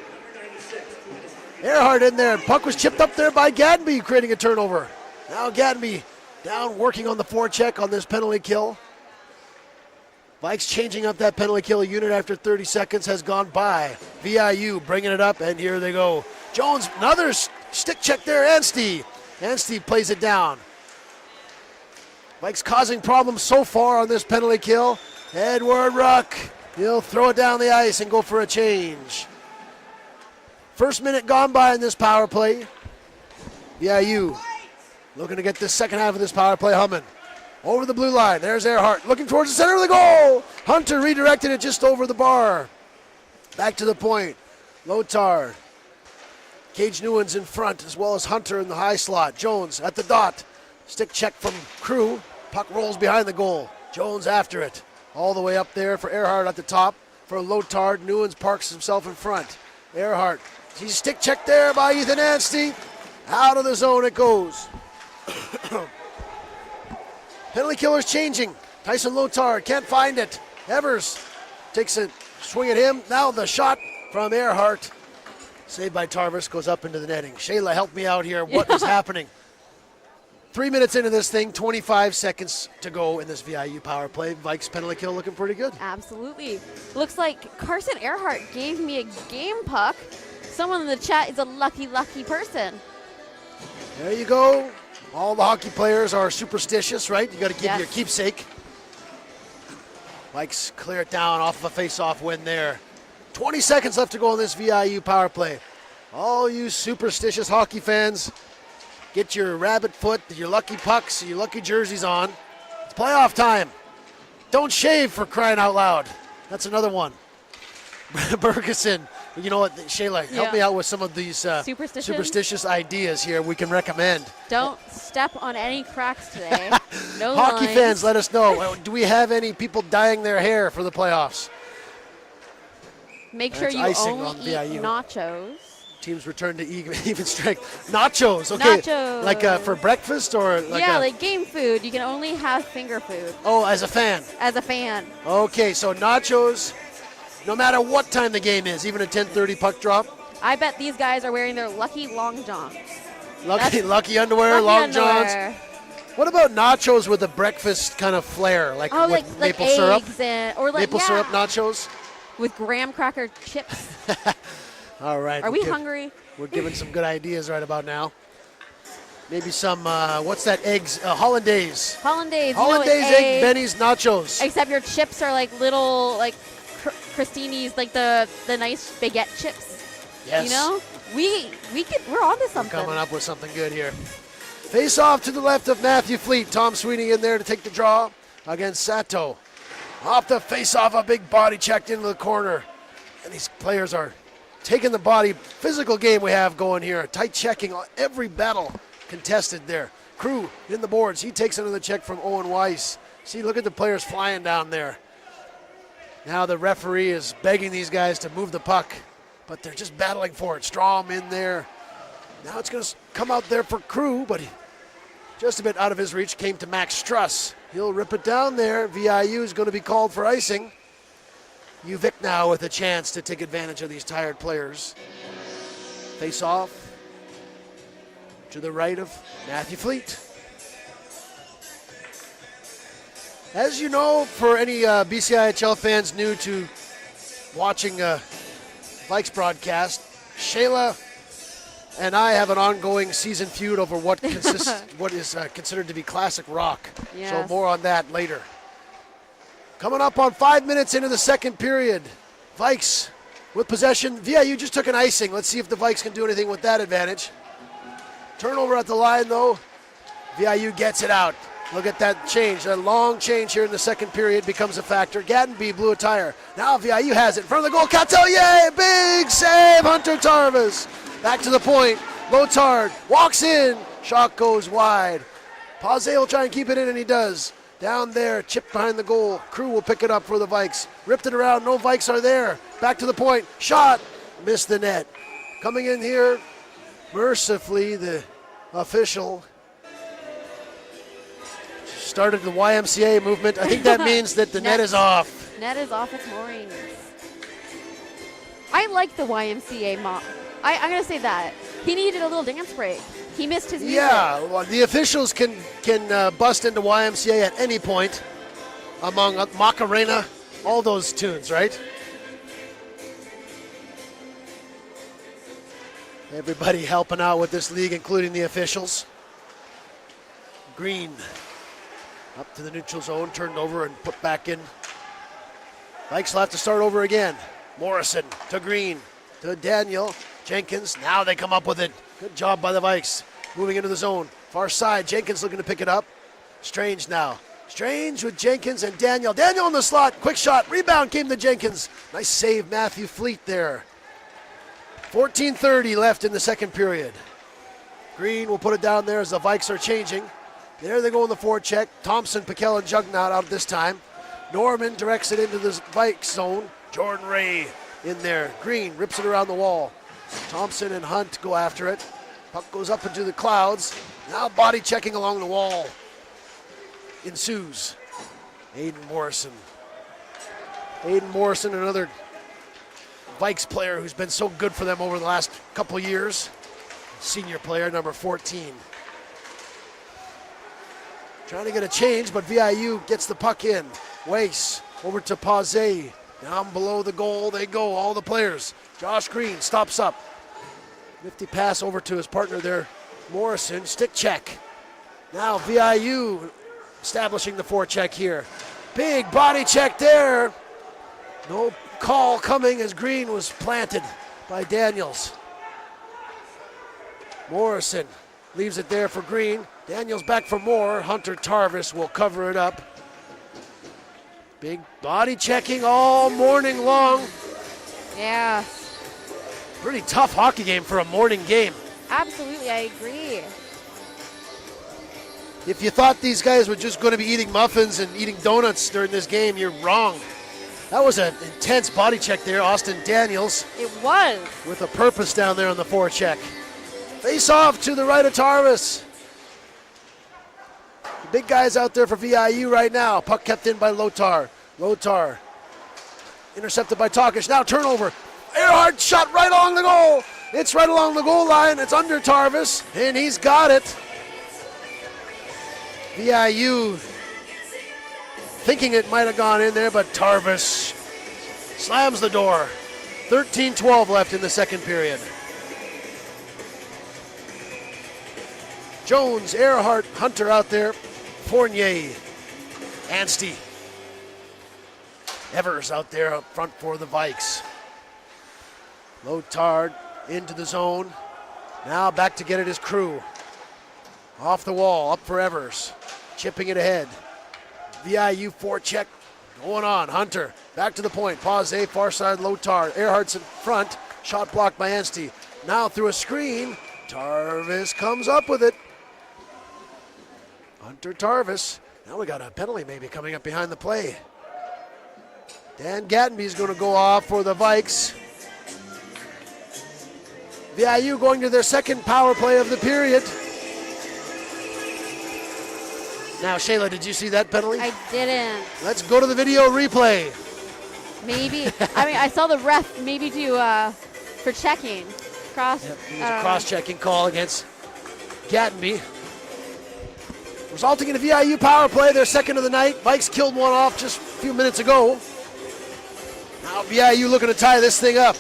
Earhart in there. Puck was chipped up there by Gadby, creating a turnover. Now Gadby down, working on the forecheck on this penalty kill. Vikes changing up that penalty kill unit after 30 seconds has gone by. VIU bringing it up, and here they go. Jones, another stick check there. Anstey plays it down. Vikes causing problems so far on this penalty kill. Edward Ruck, he'll throw it down the ice and go for a change. First minute gone by in this power play. VIU looking to get this second half of this power play humming. Over the blue line, there's Earhart looking towards the center of the goal. Hunter redirected it just over the bar. Back to the point. Lotard. Cage Newens in front, as well as Hunter in the high slot. Jones at the dot. Stick check from Crew. Puck rolls behind the goal. Jones after it. All the way up there for Earhart at the top. For Lotard, Newens parks himself in front. Earhart. He's stick checked there by Ethan Anstey. Out of the zone it goes. Penalty killer's changing. Tyson Lotard can't find it. Evers takes a swing at him. Now the shot from Earhart. Saved by Tarvis, goes up into the netting. Shayla, help me out here. What is happening? 3 minutes into this thing, 25 seconds to go in this VIU power play. Vikes penalty kill looking pretty good. Absolutely. Looks like Carson Earhart gave me a game puck. Someone in the chat is a lucky, lucky person. There you go. All the hockey players are superstitious, right? You got to give your keepsake. Vikes clear it down off of a face-off win there. 20 seconds left to go in this VIU power play. All you superstitious hockey fans, get your rabbit foot, your lucky pucks, your lucky jerseys on. It's playoff time. Don't shave, for crying out loud. That's another one. Bergeson, you know what, Shayla, help me out with some of these superstitious ideas here we can recommend. Don't step on any cracks today. No Hockey lines. fans, let us know. Do we have any people dyeing their hair for the playoffs? Make sure you only eat nachos. Teams return to even strength. Nachos, okay. Nachos. Like for breakfast or like like game food. You can only have finger food. Oh, as a fan. As a fan. Okay, so nachos, no matter what time the game is, even a 10:30 puck drop. I bet these guys are wearing their lucky long johns. Lucky underwear, long johns. What about nachos with a breakfast kind of flair, like with maple syrup? Or maple syrup nachos? With graham cracker chips. All right. Are we hungry? We're giving some good ideas right about now. Maybe some, what's that, eggs? Hollandaise. Hollandaise. Hollandaise egg Benny's nachos. Except your chips are like little, like Crostini's, like the nice baguette chips. Yes. You know? We're on to something. We're coming up with something good here. Face off to the left of Matthew Fleet. Tom Sweeney in there to take the draw against Sato. Off the face-off, a big body checked into the corner. And these players are taking the body. Physical game we have going here. Tight checking on every battle contested there. Crew in the boards. He takes another check from Owen Weiss. See, look at the players flying down there. Now the referee is begging these guys to move the puck, but they're just battling for it. Strom in there. Now it's going to come out there for Crew, but just a bit out of his reach. Came to Max Struss. He'll rip it down there. VIU is going to be called for icing. UVic now with a chance to take advantage of these tired players. Face off to the right of Matthew Fleet. As you know, for any BCIHL fans new to watching Vikes broadcast, Shayla and I have an ongoing season feud over what is considered to be classic rock. Yes. So more on that later. Coming up on 5 minutes into the second period. Vikes with possession. VIU just took an icing. Let's see if the Vikes can do anything with that advantage. Turnover at the line, though. VIU gets it out. Look at that change. That long change here in the second period becomes a factor. Gattenby blew a tire. Now VIU has it in front of the goal. Catelier, big save. Hunter Tarvis. Back to the point. Lotard walks in. Shot goes wide. Pause will try and keep it in, and he does. Down there, chipped behind the goal. Crew will pick it up for the Vikes. Ripped it around. No Vikes are there. Back to the point. Shot. Missed the net. Coming in here, mercifully, the official started the YMCA movement. I think that means that the net is off. Net is off its moorings. I like the YMCA mob. I'm going to say that. He needed a little dance break. He missed his music. Yeah, well, the officials can bust into YMCA at any point among Macarena, all those tunes, right? Everybody helping out with this league, including the officials. Green up to the neutral zone, turned over and put back in. Vikes will have to start over again. Morrison to Green, to Daniel. Jenkins, now they come up with it. Good job by the Vikes. Moving into the zone. Far side, Jenkins looking to pick it up. Strange now. Strange with Jenkins and Daniel. Daniel in the slot, quick shot, rebound came to Jenkins. Nice save, Matthew Fleet there. 14:30 left in the second period. Green will put it down there as the Vikes are changing. There they go in the forecheck. Thompson, Piquel, and Jugnaut out this time. Norman directs it into the Vikes zone. Jordan Ray in there. Green rips it around the wall. Thompson and Hunt go after it. Puck goes up into the clouds. Now body checking along the wall ensues. Aiden Morrison, another Vikes player who's been so good for them over the last couple years. Senior player, number 14. Trying to get a change, but VIU gets the puck in. Weiss over to Pazé. Down below the goal they go, all the players. Josh Green stops up. Nifty pass over to his partner there, Morrison. Stick check. Now VIU establishing the forecheck here. Big body check there. No call coming as Green was planted by Daniels. Morrison leaves it there for Green. Daniels back for more. Hunter Tarvis will cover it up. Big body checking all morning long. Yeah. Pretty tough hockey game for a morning game. Absolutely, I agree. If you thought these guys were just going to be eating muffins and eating donuts during this game, you're wrong. That was an intense body check there, Austin Daniels. It was. With a purpose down there on the forecheck. Face off to the right of Tarvis. The big guys out there for VIU right now. Puck kept in by Lotar. Lotar intercepted by Tokish. Now turnover. Earhart shot right along the goal. It's right along the goal line. It's under Tarvis, and he's got it. VIU thinking it might have gone in there, but Tarvis slams the door. 13-12 left in the second period. Jones, Earhart, Hunter out there. Fournier, Anstey. Evers out there up front for the Vikes. Lotard into the zone. Now back to get it his crew. Off the wall, up for Evers. Chipping it ahead. VIU forecheck going on. Hunter back to the point. Pause, far side, Lotard. Earhart's in front. Shot blocked by Anstey. Now through a screen. Tarvis comes up with it. Hunter Tarvis. Now we got a penalty maybe coming up behind the play. Dan Gattenby's going to go off for the Vikes. VIU going to their second power play of the period. Now, Shayla, did you see that penalty? I didn't. Let's go to the video replay. Maybe. I mean, I saw the ref maybe do for checking. Cross. Yep, it was a cross-checking call against Gattenby. Resulting in a VIU power play, their second of the night. Vikes killed one off just a few minutes ago. Now VIU looking to tie this thing up.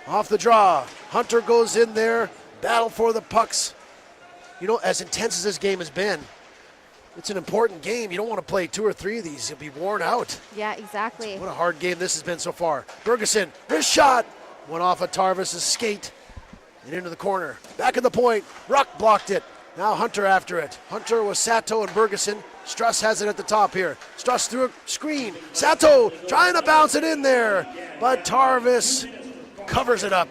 Off the draw. Hunter goes in there. Battle for the pucks. You know, as intense as this game has been, it's an important game. You don't want to play two or three of these. You'll be worn out. Yeah, exactly. What a hard game this has been so far. Bergeson, wrist shot. Went off of Tarvis' skate and into the corner. Back at the point. Ruck blocked it. Now Hunter after it. Hunter with Sato and Bergeson. Struss has it at the top here. Struss through a screen. Sato trying to bounce it in there, but Tarvis covers it up.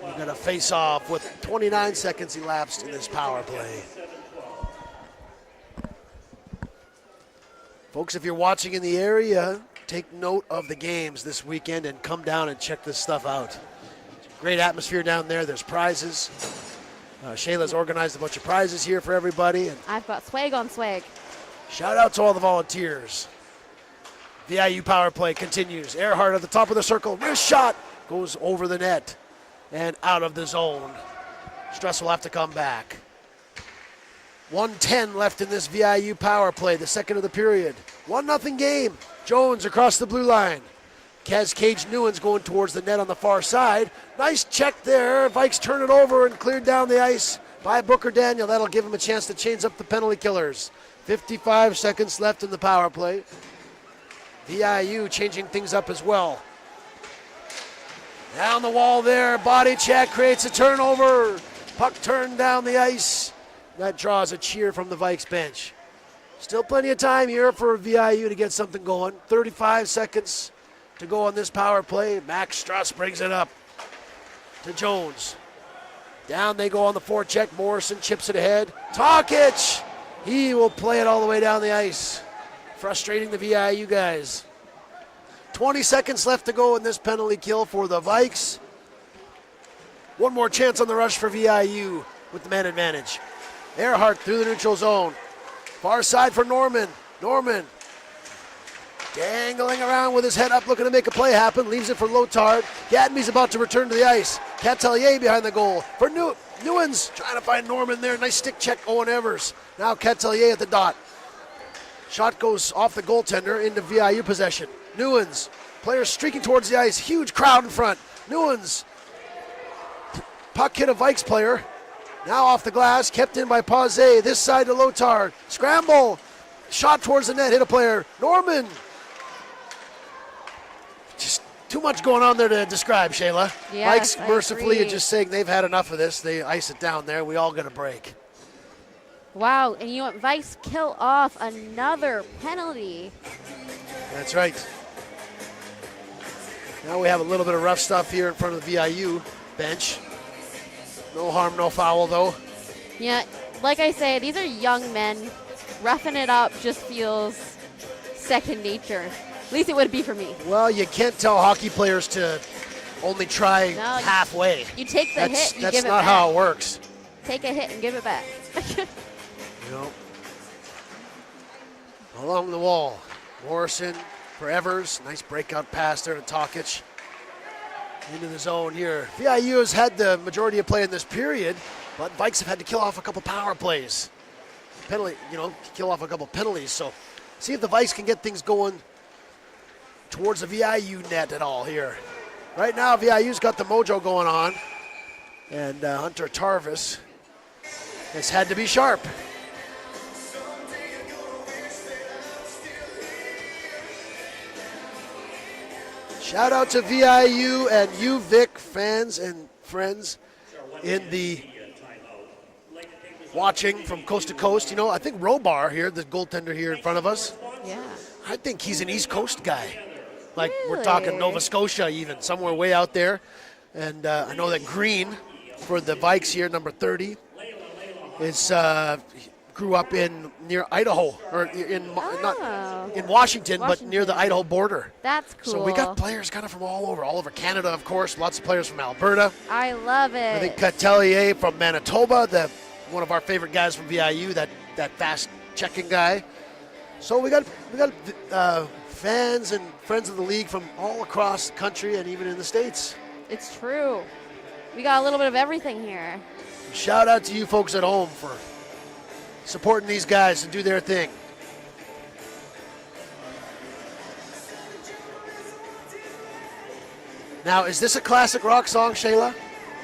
We're going to face off with 29 seconds elapsed in this power play. Folks, if you're watching in the area, take note of the games this weekend and come down and check this stuff out. Great atmosphere down there. There's prizes. Shayla's organized a bunch of prizes here for everybody. And I've got swag on swag. shout out to all the volunteers. VIU power play continues. Earhart at the top of the circle. Wrist shot goes over the net and out of the zone. Struss will have to come back. 1:10 left in this VIU power play, the second of the period. 1-0 game. Jones across the blue line. Cage Newen's going towards the net on the far side. Nice check there. Vikes turn it over and cleared down the ice by Booker Daniel. That'll give him a chance to change up the penalty killers. 55 seconds left in the power play. VIU changing things up as well. Down the wall there, body check, creates a turnover. Puck turned down the ice. That draws a cheer from the Vikes bench. Still plenty of time here for VIU to get something going. 35 seconds to go on this power play. Max Struss brings it up to Jones. Down they go on the forecheck. Morrison chips it ahead. Tokic! He will play it all the way down the ice. Frustrating the VIU guys. 20 seconds left to go in this penalty kill for the Vikes. One more chance on the rush for VIU with the man advantage. Earhart through the neutral zone. Far side for Norman. Norman Dangling around with his head up, looking to make a play happen. Leaves it for Lotard. Gadby's about to return to the ice. Catelier behind the goal for Newens. Trying to find Norman there. Nice stick check, Owen Evers. Now Catelier at the dot. Shot goes off the goaltender into VIU possession. Newens, players streaking towards the ice. Huge crowd in front. Newens. Puck hit a Vikes player. Now off the glass, kept in by Pause. This side to Lotard. Scramble. Shot towards the net, hit a player. Norman. Just too much going on there to describe, Shayla. Yes, Vikes mercifully I are just saying they've had enough of this. They ice it down there. We all get a break. Wow, and you know what? Vikes kill off another penalty. That's right. Now we have a little bit of rough stuff here in front of the VIU bench. No harm, no foul, though. Yeah, like I say, these are young men. Roughing it up just feels second nature. At least it would be for me. Well, you can't tell hockey players to only try halfway. You take the hit, you give it back. That's not how it works. Take a hit and give it back. You know, along the wall, Morrison for Evers. Nice breakout pass there to Tokic. Into the zone here. VIU has had the majority of play in this period, but Vikes have had to kill off a couple power plays. Kill off a couple penalties. So see if the Vikes can get things going towards the VIU net at all here. Right now, VIU's got the mojo going on, and Hunter Tarvis has had to be sharp. Shout out to VIU and UVic fans and friends in the watching from coast to coast. You know, I think Robar here, the goaltender here in front of us, Yeah. I think he's an East Coast guy. Like, we're Really? talking Nova Scotia even, somewhere way out there. And I know that Green, for the Vikes here, number 30, is grew up in near Idaho, or not in Washington, but near the Idaho border. That's cool. So we got players kind of from all over Canada, of course. Lots of players from Alberta. I love it. I think Catelier from Manitoba, one of our favorite guys from VIU, that fast checking guy. So we got fans and friends of the league from all across the country and even in the States. It's true. We got a little bit of everything here. Shout out to you folks at home for supporting these guys and do their thing. Now, is this a classic rock song, Shayla?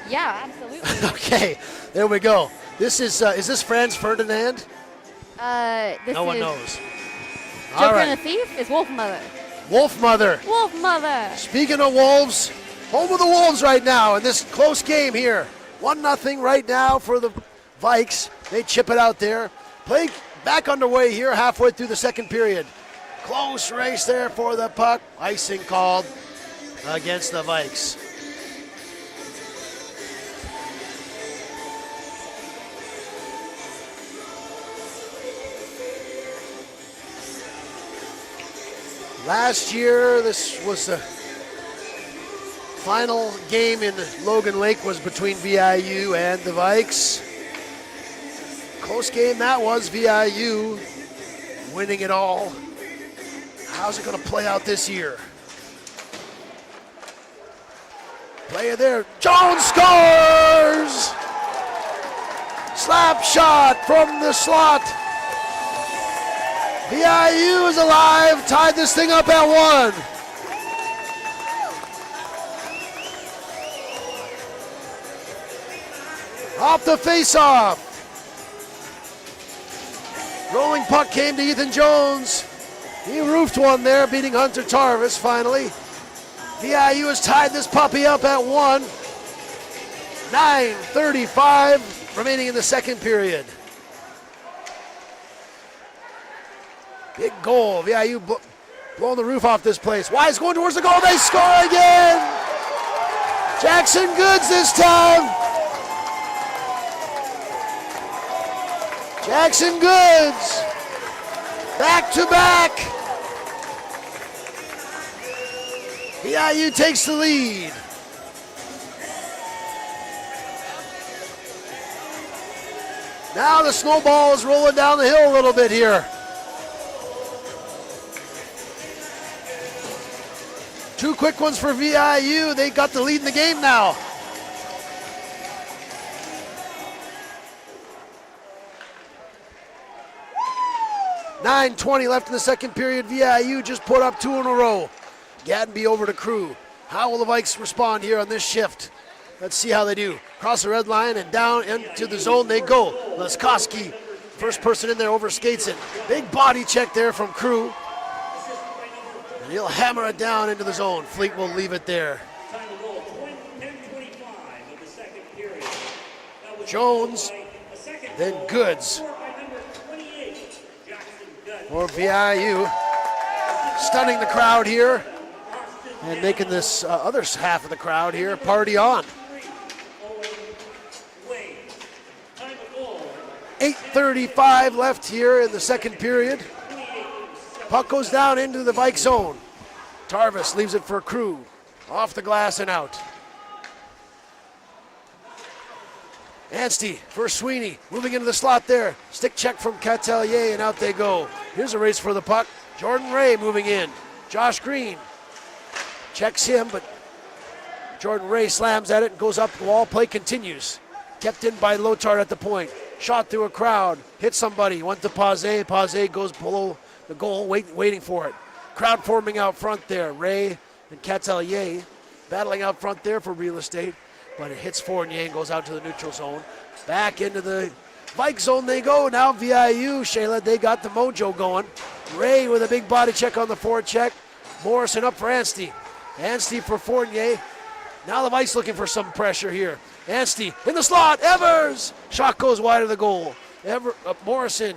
Yeah, absolutely. Okay, there we go. This is this Franz Ferdinand? This No one is knows. Joker All right. and the Thief is Wolf Mother. Wolf Mother. Wolf Mother. Speaking of Wolves, home of the Wolves right now in this close game here. 1-0 right now for the Vikes. They chip it out there. Play back underway here halfway through the second period. Close race there for the puck. Icing called against the Vikes. Last year, this was the final game in Logan Lake was between VIU and the Vikes. Close game that was, VIU winning it all. How's it going to play out this year? Play it there. Jones scores! Slap shot from the slot. VIU is alive, tied this thing up at 1. Off the face-off. Rolling puck came to Ethan Jones. He roofed one there, beating Hunter Tarvis finally. VIU has tied this puppy up at 1. 9:35 remaining in the second period. Big goal. VIU blowing the roof off this place. Wise going towards the goal. They score again. Jackson Goods this time. Jackson Goods. Back to back. VIU takes the lead. Now the snowball is rolling down the hill a little bit here. 2 quick ones for VIU. They got the lead in the game now. .9:20 left in the second period. VIU just put up 2 in a row. Gatenby over to Crew. How will the Vikes respond here on this shift? Let's see how they do. Cross the red line and down into the zone they go. Laskoski, first person in there, overskates it. Big body check there from Crew. And he'll hammer it down into the zone. Fleet will leave it there. Jones, then Goods. For VIU, stunning the crowd here and making this other half of the crowd here party on. 8:35 left here in the second period. Puck goes down into the Vike zone. Tarvis leaves it for Crew. Off the glass and out. Anstey for Sweeney, moving into the slot there. Stick check from Catelier, and out they go. Here's a race for the puck. Jordan Ray moving in. Josh Green checks him, but Jordan Ray slams at it and goes up the wall. Play continues. Kept in by Lotard at the point. Shot through a crowd. Hit somebody. Went to Paze. Paze goes below the goal, waiting for it. Crowd forming out front there. Ray and Catelier battling out front there for real estate. But it hits Fournier and goes out to the neutral zone. Back into the Vike zone they go. Now VIU, Shayla, they got the mojo going. Ray with a big body check on the forecheck. Morrison up for Anstey. Anstey for Fournier. Now the Vikes looking for some pressure here. Anstey in the slot. Evers! Shot goes wide of the goal. Morrison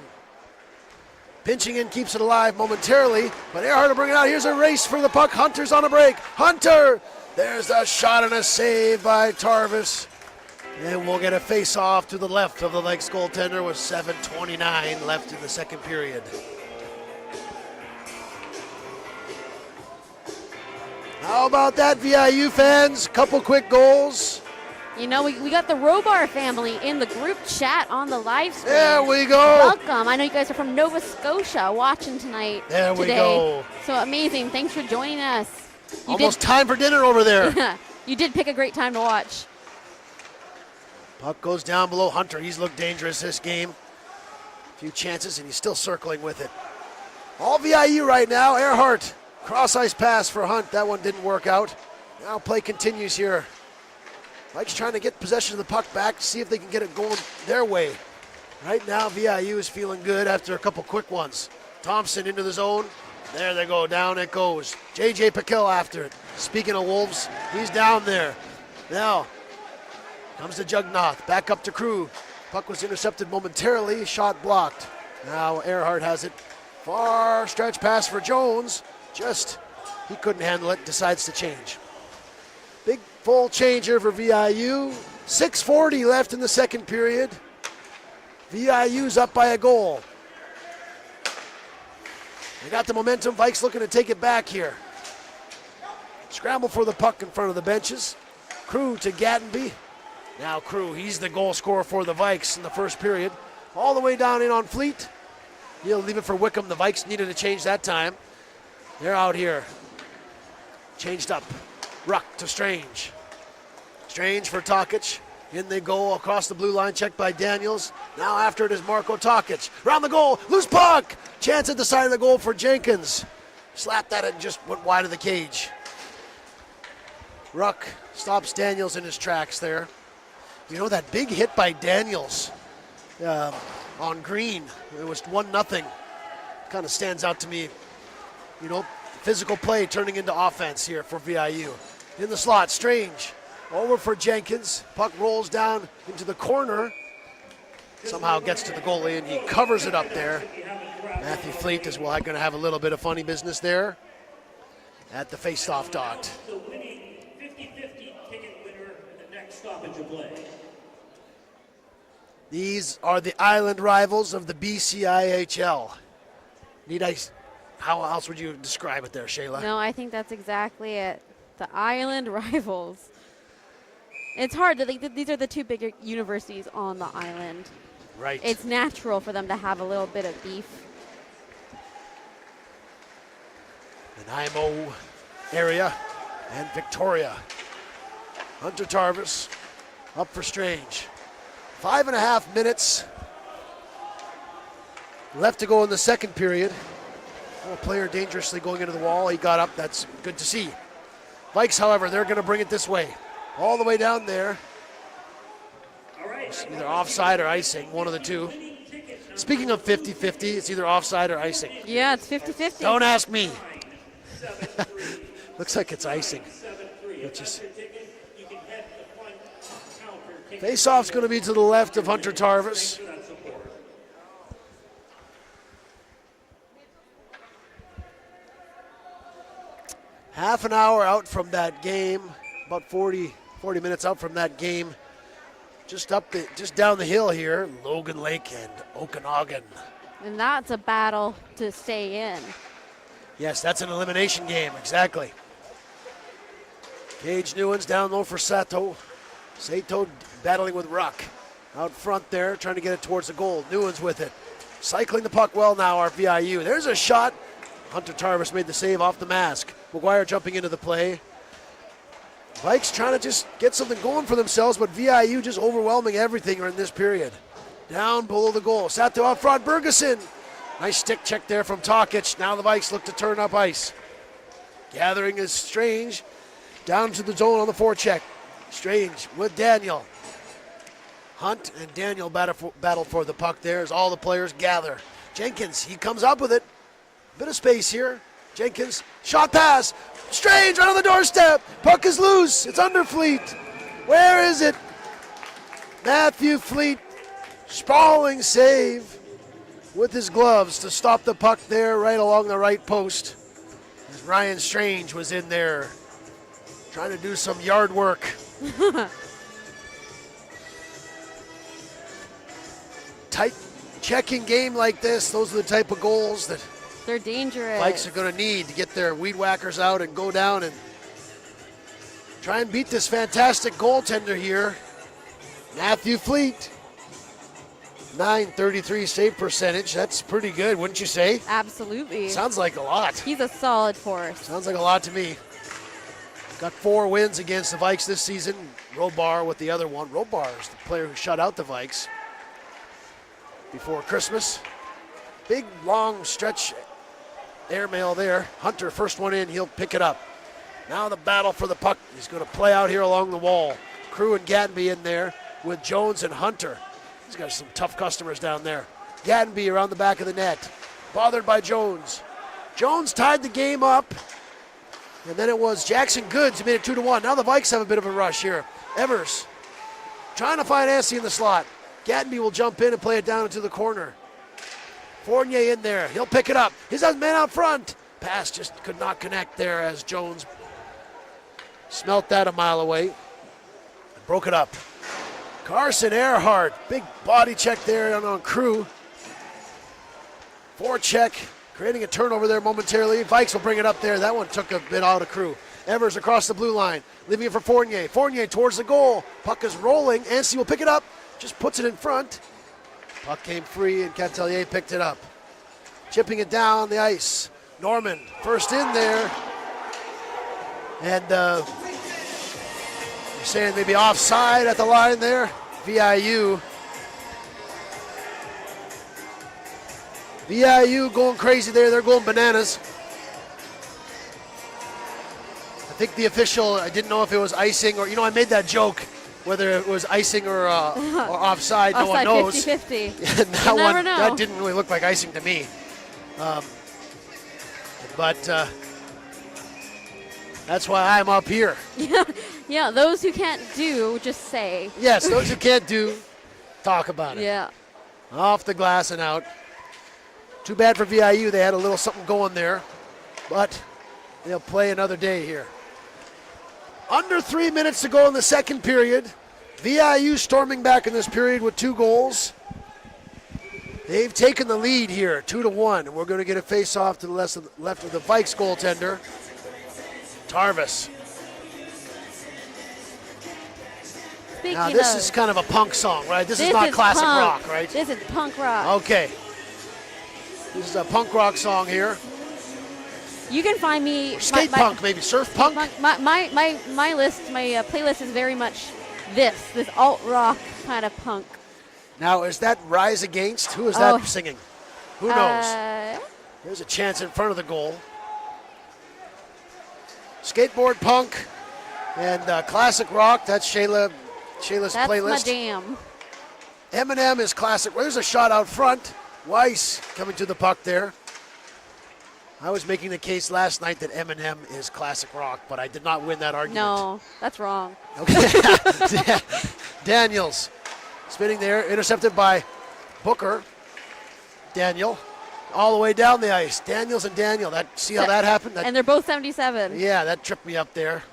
pinching in, keeps it alive momentarily. But Earhart will bring it out. Here's a race for the puck. Hunter's on a break. Hunter! There's a shot and a save by Tarvis. And we'll get a face-off to the left of the Vikes goaltender with 7:29 left in the second period. How about that, VIU fans? Couple quick goals. You know, we got the Robar family in the group chat on the live stream. There we go. Welcome. I know you guys are from Nova Scotia watching tonight. There we go. So amazing. Thanks for joining us. Almost time for dinner over there. You did pick a great time to watch. Puck goes down below Hunter. He's looked dangerous this game. A few chances, and he's still circling with it. All VIU right now. Earhart, cross-ice pass for Hunt. That one didn't work out. Now play continues here. Mike's trying to get possession of the puck back, see if they can get it going their way. Right now, VIU is feeling good after a couple quick ones. Thompson into the zone. There they go, down it goes. J.J. Piquel after it. Speaking of Wolves, he's down there. Now, comes to Jugnoth, back up to Crew. Puck was intercepted momentarily, shot blocked. Now Earhart has it. Far stretch pass for Jones. He couldn't handle it, decides to change. Big full changer for VIU. 6:40 left in the second period. VIU's up by a goal. They got the momentum. Vikes looking to take it back here. Scramble for the puck in front of the benches. Crew to Gatenby. Now Crew, he's the goal scorer for the Vikes in the first period. All the way down in on Fleet. He'll leave it for Wickham. The Vikes needed a change that time. They're out here. Changed up. Ruck to Strange. Strange for Tokic. In they go across the blue line, checked by Daniels. Now after it is Marco Tokic. Round the goal, loose puck. Chance at the side of the goal for Jenkins. Slapped at it and just went wide of the cage. Ruck stops Daniels in his tracks there. You know, that big hit by Daniels on Green, it was 1-0. Kind of stands out to me. You know, physical play turning into offense here for VIU. In the slot, Strange. Over for Jenkins. Puck rolls down into the corner. Somehow gets to the goalie and he covers it up there. Matthew Fleet is going to have a little bit of funny business there at the face-off dot. The winning 50-50 ticket winner at the next stoppage of play. These are the island rivals of the BCIHL. How else would you describe it there, Shayla? No, I think that's exactly it. The island rivals. It's hard. These are the two bigger universities on the island. Right. It's natural for them to have a little bit of beef. Nanaimo area. and Victoria. Hunter Tarvis up for Strange. 5.5 minutes left to go in the second period. A player dangerously going into the wall. He got up. That's good to see. Vikes, however, they're going to bring it this way. All the way down there. It's either offside or icing, one of the two. Speaking of 50-50, it's either offside or icing. Yeah, it's 50-50. Don't ask me. Looks like it's icing. Face-off's going to be to the left of Hunter Tarvis. Half an hour out from that game, about 40 minutes out from that game. Just down the hill here, Logan Lake and Okanagan. And that's a battle to stay in. Yes, that's an elimination game, exactly. Gage Newens down low for Sato. Sato battling with Ruck. Out front there, trying to get it towards the goal. Newens with it. Cycling the puck well now, our VIU. There's a shot. Hunter Tarvis made the save off the mask. McGuire jumping into the play. Vikes trying to just get something going for themselves, but VIU just overwhelming everything in this period. Down below the goal. Sato out front. Bergeson. Nice stick check there from Tokic. Now the Vikes look to turn up ice. Gathering is Strange. Down to the zone on the forecheck. Strange with Daniel. Hunt and Daniel battle for the puck there as all the players gather. Jenkins, he comes up with it. Bit of space here. Jenkins, shot pass. Strange right on the doorstep. Puck is loose. It's under Fleet. Where is it? Matthew Fleet, sprawling save with his gloves to stop the puck there right along the right post. As Ryan Strange was in there trying to do some yard work. Tight checking game like this, those are the type of goals that they're dangerous. Vikes are going to need to get their weed whackers out and go down and try and beat this fantastic goaltender here. Matthew Fleet, .933 save percentage. That's pretty good, wouldn't you say? Absolutely. Sounds like a lot. He's a solid force. Sounds like a lot to me. Got 4 wins against the Vikes this season. Robar with the other one. Robar is the player who shut out the Vikes before Christmas. Big, long stretch airmail there. Hunter, first one in, he'll pick it up. Now the battle for the puck. He's going to play out here along the wall. Crew and Gattenby in there with Jones and Hunter. He's got some tough customers down there. Gattenby around the back of the net. Bothered by Jones. Jones tied the game up. And then it was Jackson Goods who made it 2-1. Now the Vikes have a bit of a rush here. Evers trying to find Anstey in the slot. Gattenby will jump in and play it down into the corner. Fournier in there. He'll pick it up. He's a man out front. Pass just could not connect there as Jones smelt that a mile away. Broke it up. Carson Earhart. Big body check there on Crew. Forecheck. Creating a turnover there momentarily. Vikes will bring it up there. That one took a bit out of Crew. Evers across the blue line. Leaving it for Fournier. Fournier towards the goal. Puck is rolling. Anstey will pick it up. Just puts it in front. Puck came free and Catelier picked it up. Chipping it down the ice. Norman first in there. And you're saying maybe offside at the line there. VIU going crazy there. They're going bananas. I think the official, I didn't know if it was icing or, I made that joke. Whether it was icing or offside, no one knows. 50-50. That didn't really look like icing to me. But that's why I'm up here. Yeah, those who can't do, just say. Yes, those who can't do, talk about it. Yeah. Off the glass and out. Too bad for VIU. They had a little something going there. But they'll play another day here. Under 3 minutes to go in the second period. VIU storming back in this period with 2 goals. They've taken the lead here, 2-1. And we're going to get a face-off to the left of the Vikes goaltender, Tarvis. Now, this is kind of a punk song, right? This is not classic rock, right? This is punk rock. Okay. This is a punk rock song here. You can find me Skate punk, maybe surf punk. My list, my playlist is very much this alt rock kind of punk. Now, is that Rise Against? Who is that singing? Who knows? There's a chance in front of the goal. Skateboard punk and classic rock. That's Shayla's playlist. That's my jam. Eminem is classic. Well, there's a shot out front. Weiss coming to the puck there. I was making the case last night that Eminem is classic rock, but I did not win that argument. No, that's wrong. Okay. Daniels spinning there, intercepted by Booker. Daniel all the way down the ice. Daniels and Daniel. See how that happened? And they're both 77. Yeah, that tripped me up there.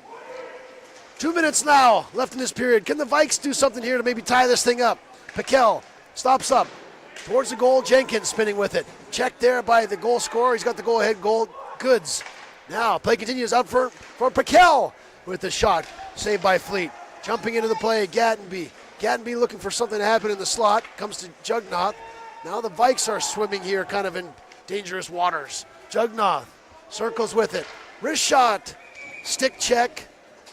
2 minutes now left in this period. Can the Vikes do something here to maybe tie this thing up? Piquel stops up towards the goal. Jenkins spinning with it. Checked there by the goal scorer. He's got the goal-ahead goal. Goods. Now play continues out for Piquel with the shot. Saved by Fleet. Jumping into the play, Gattenby. Gattenby looking for something to happen in the slot. Comes to Jugnoth. Now the Vikes are swimming here kind of in dangerous waters. Jugnoth circles with it. Wrist shot. Stick check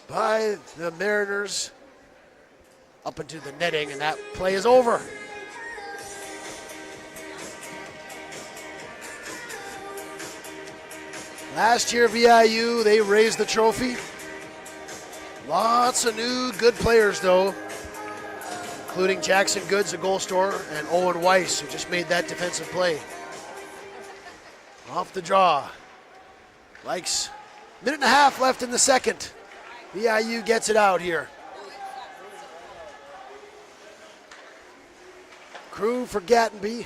by the Mariners. Up into the netting, and that play is over. Last year, VIU, they raised the trophy. Lots of new good players, though, including Jackson Goods, a goal scorer, and Owen Weiss, who just made that defensive play. Off the draw. Likes minute and a half left in the second. VIU gets it out here. Crew for Gattenby.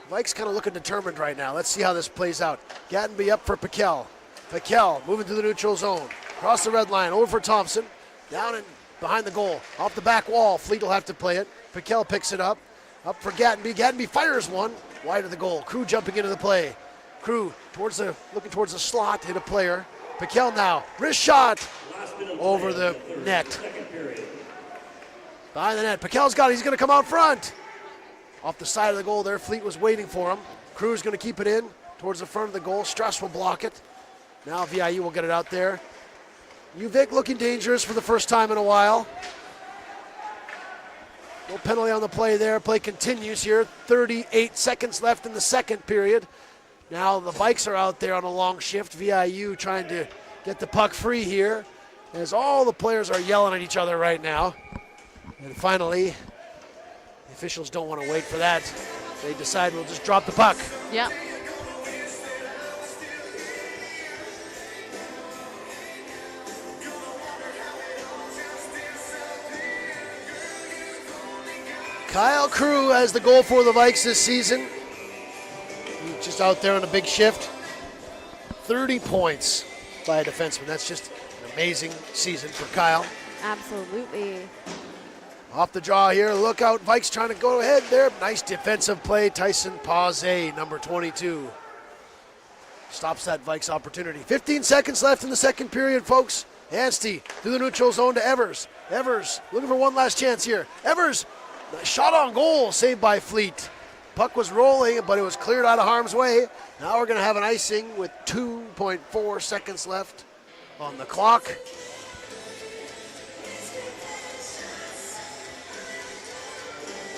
Vikes kind of looking determined right now. Let's see how this plays out. Gattenby up for Piquel. Piquel moving through the neutral zone. Across the red line, over for Thompson. Down and behind the goal. Off the back wall, Fleet will have to play it. Piquel picks it up. Up for Gattenby. Gattenby fires one. Wide of the goal. Crew jumping into the play. Crew looking towards the slot, hit a player. Piquel now, wrist shot over the net. Behind the net, Piquel's got it, he's gonna come out front. Off the side of the goal there, Fleet was waiting for him. Crew's gonna keep it in towards the front of the goal. Struss will block it. Now VIU will get it out there. UVic looking dangerous for the first time in a while. No penalty on the play there. Play continues here. 38 seconds left in the second period. Now the Vikes are out there on a long shift. VIU trying to get the puck free here as all the players are yelling at each other right now. And finally, the officials don't want to wait for that. They decide we'll just drop the puck. Yep. Kyle Crew has the goal for the Vikes this season. He's just out there on a big shift. 30 points by a defenseman. That's just an amazing season for Kyle. Absolutely. Off the draw here, look out, Vikes trying to go ahead there. Nice defensive play, Tyson Pause, number 22. Stops that Vikes opportunity. 15 seconds left in the second period, folks. Anstey through the neutral zone to Evers. Evers looking for one last chance here. Evers, shot on goal, saved by Fleet. Puck was rolling, but it was cleared out of harm's way. Now we're gonna have an icing with 2.4 seconds left on the clock.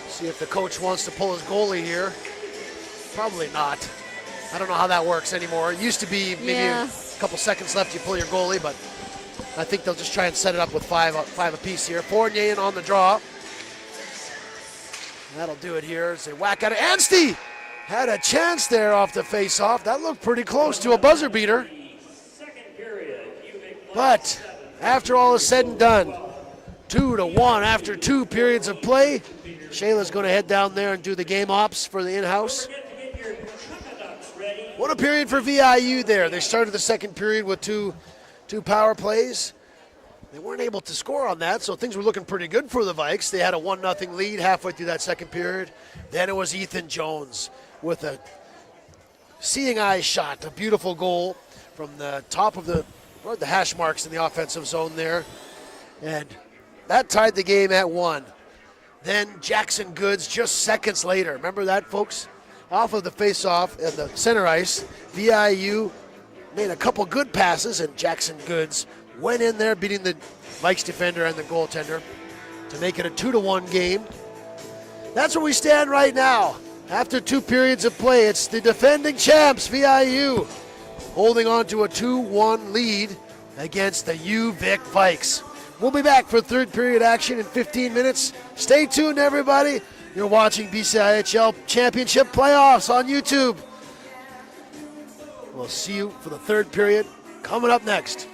See if the coach wants to pull his goalie here. Probably not. I don't know how that works anymore. It used to be maybe a couple seconds left, you pull your goalie, but I think they'll just try and set it up with five apiece here. Fournier in on the draw. That'll do it here as they whack at it. Anstey had a chance there off the face-off. That looked pretty close to a buzzer beater. But after all is said and done, 2-1 after 2 periods of play. Shayla's going to head down there and do the game ops for the in-house. What a period for VIU there. They started the second period with two power plays. They weren't able to score on that, so things were looking pretty good for the Vikes. They had a 1-0 lead halfway through that second period. Then it was Ethan Jones with a seeing eye shot, a beautiful goal from the top of the hash marks in the offensive zone there. And that tied the game at 1. Then Jackson Goods just seconds later. Remember that, folks? off of the face-off at the center ice. VIU made a couple good passes, and Jackson Goods went in there, beating the Vikes defender and the goaltender to make it a 2-1 game. That's where we stand right now. After 2 periods of play, it's the defending champs, VIU, holding on to a 2-1 lead against the UVic Vikes. We'll be back for third period action in 15 minutes. Stay tuned, everybody. You're watching BCIHL Championship Playoffs on YouTube. We'll see you for the third period coming up next.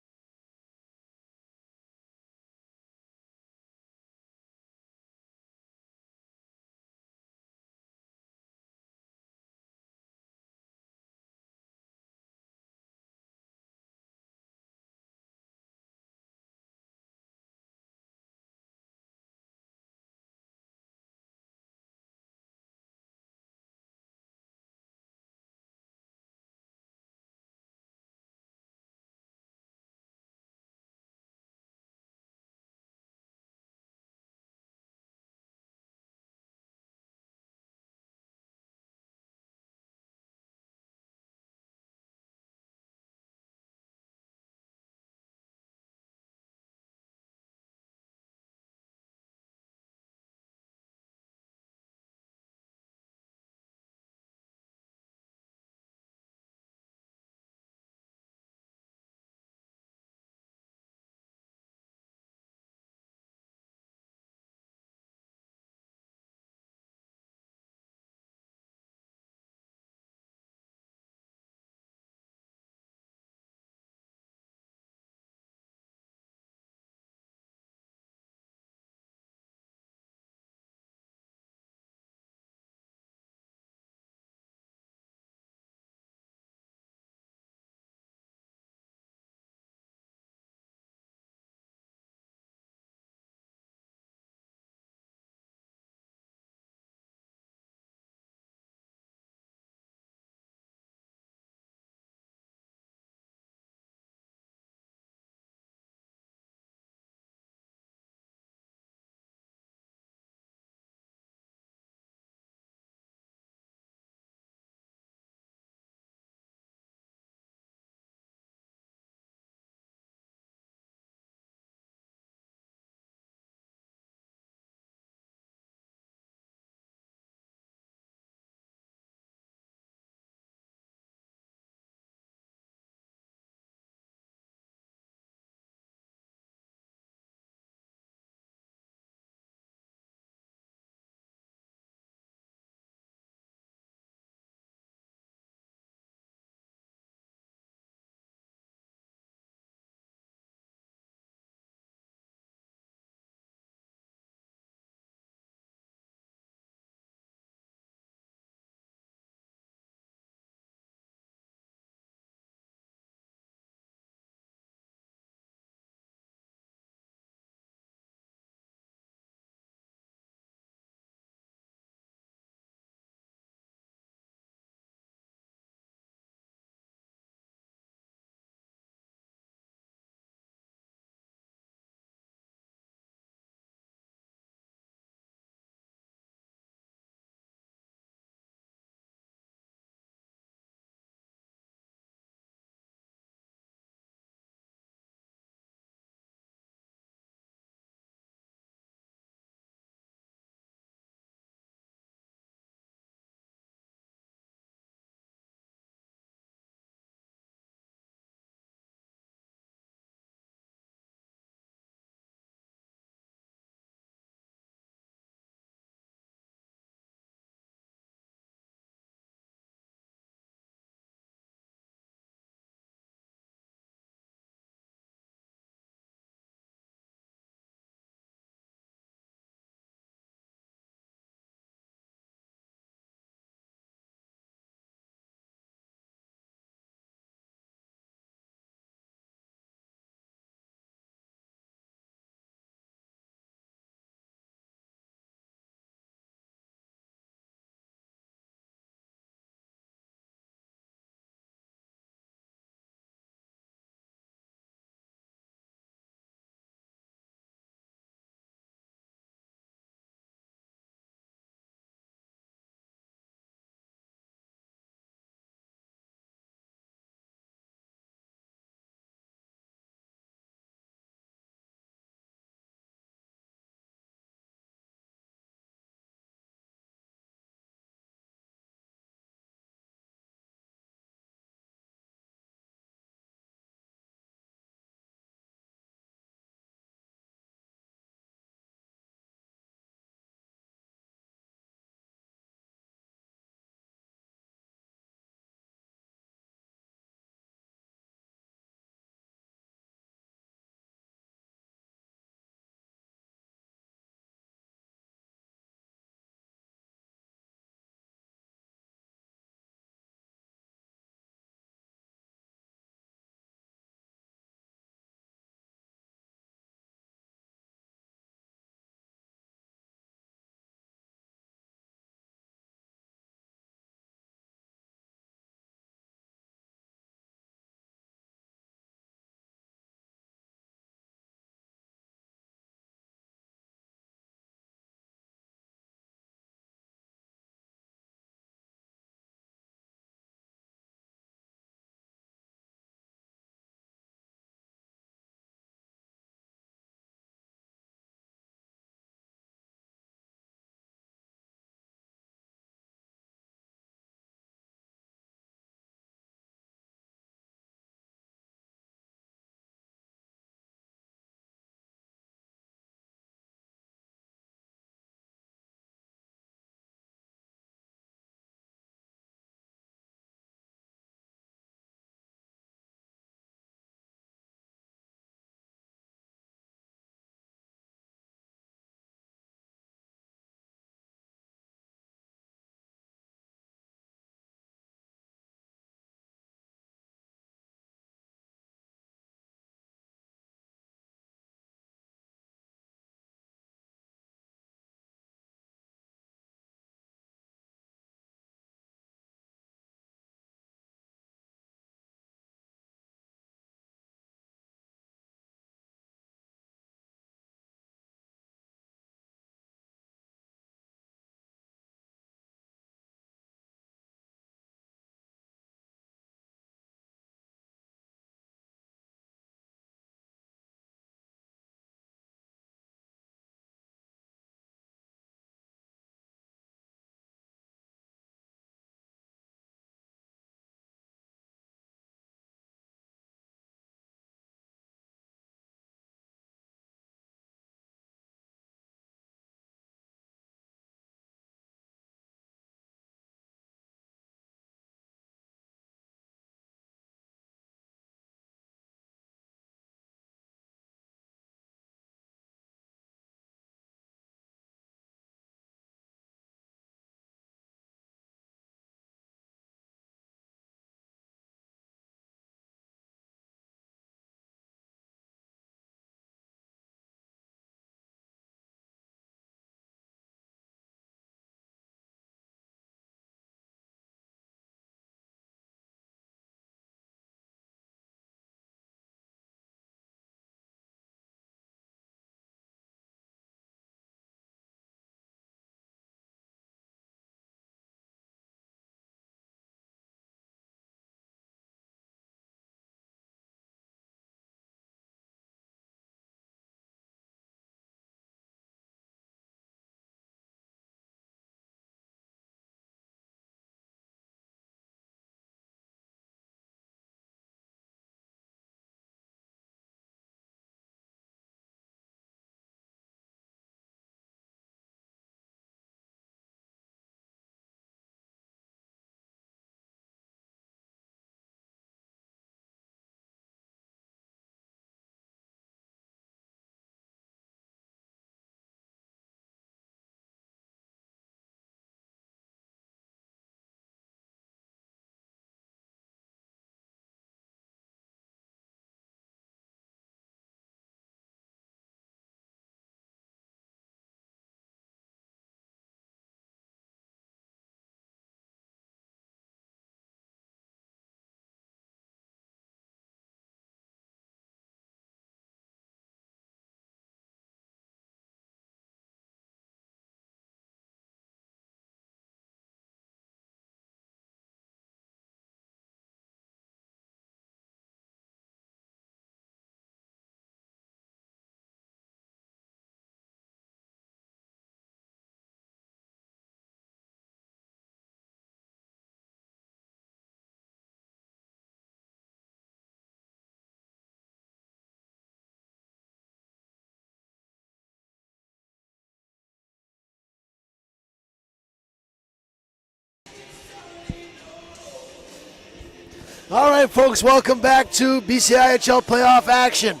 All right, folks, welcome back to BCIHL playoff action.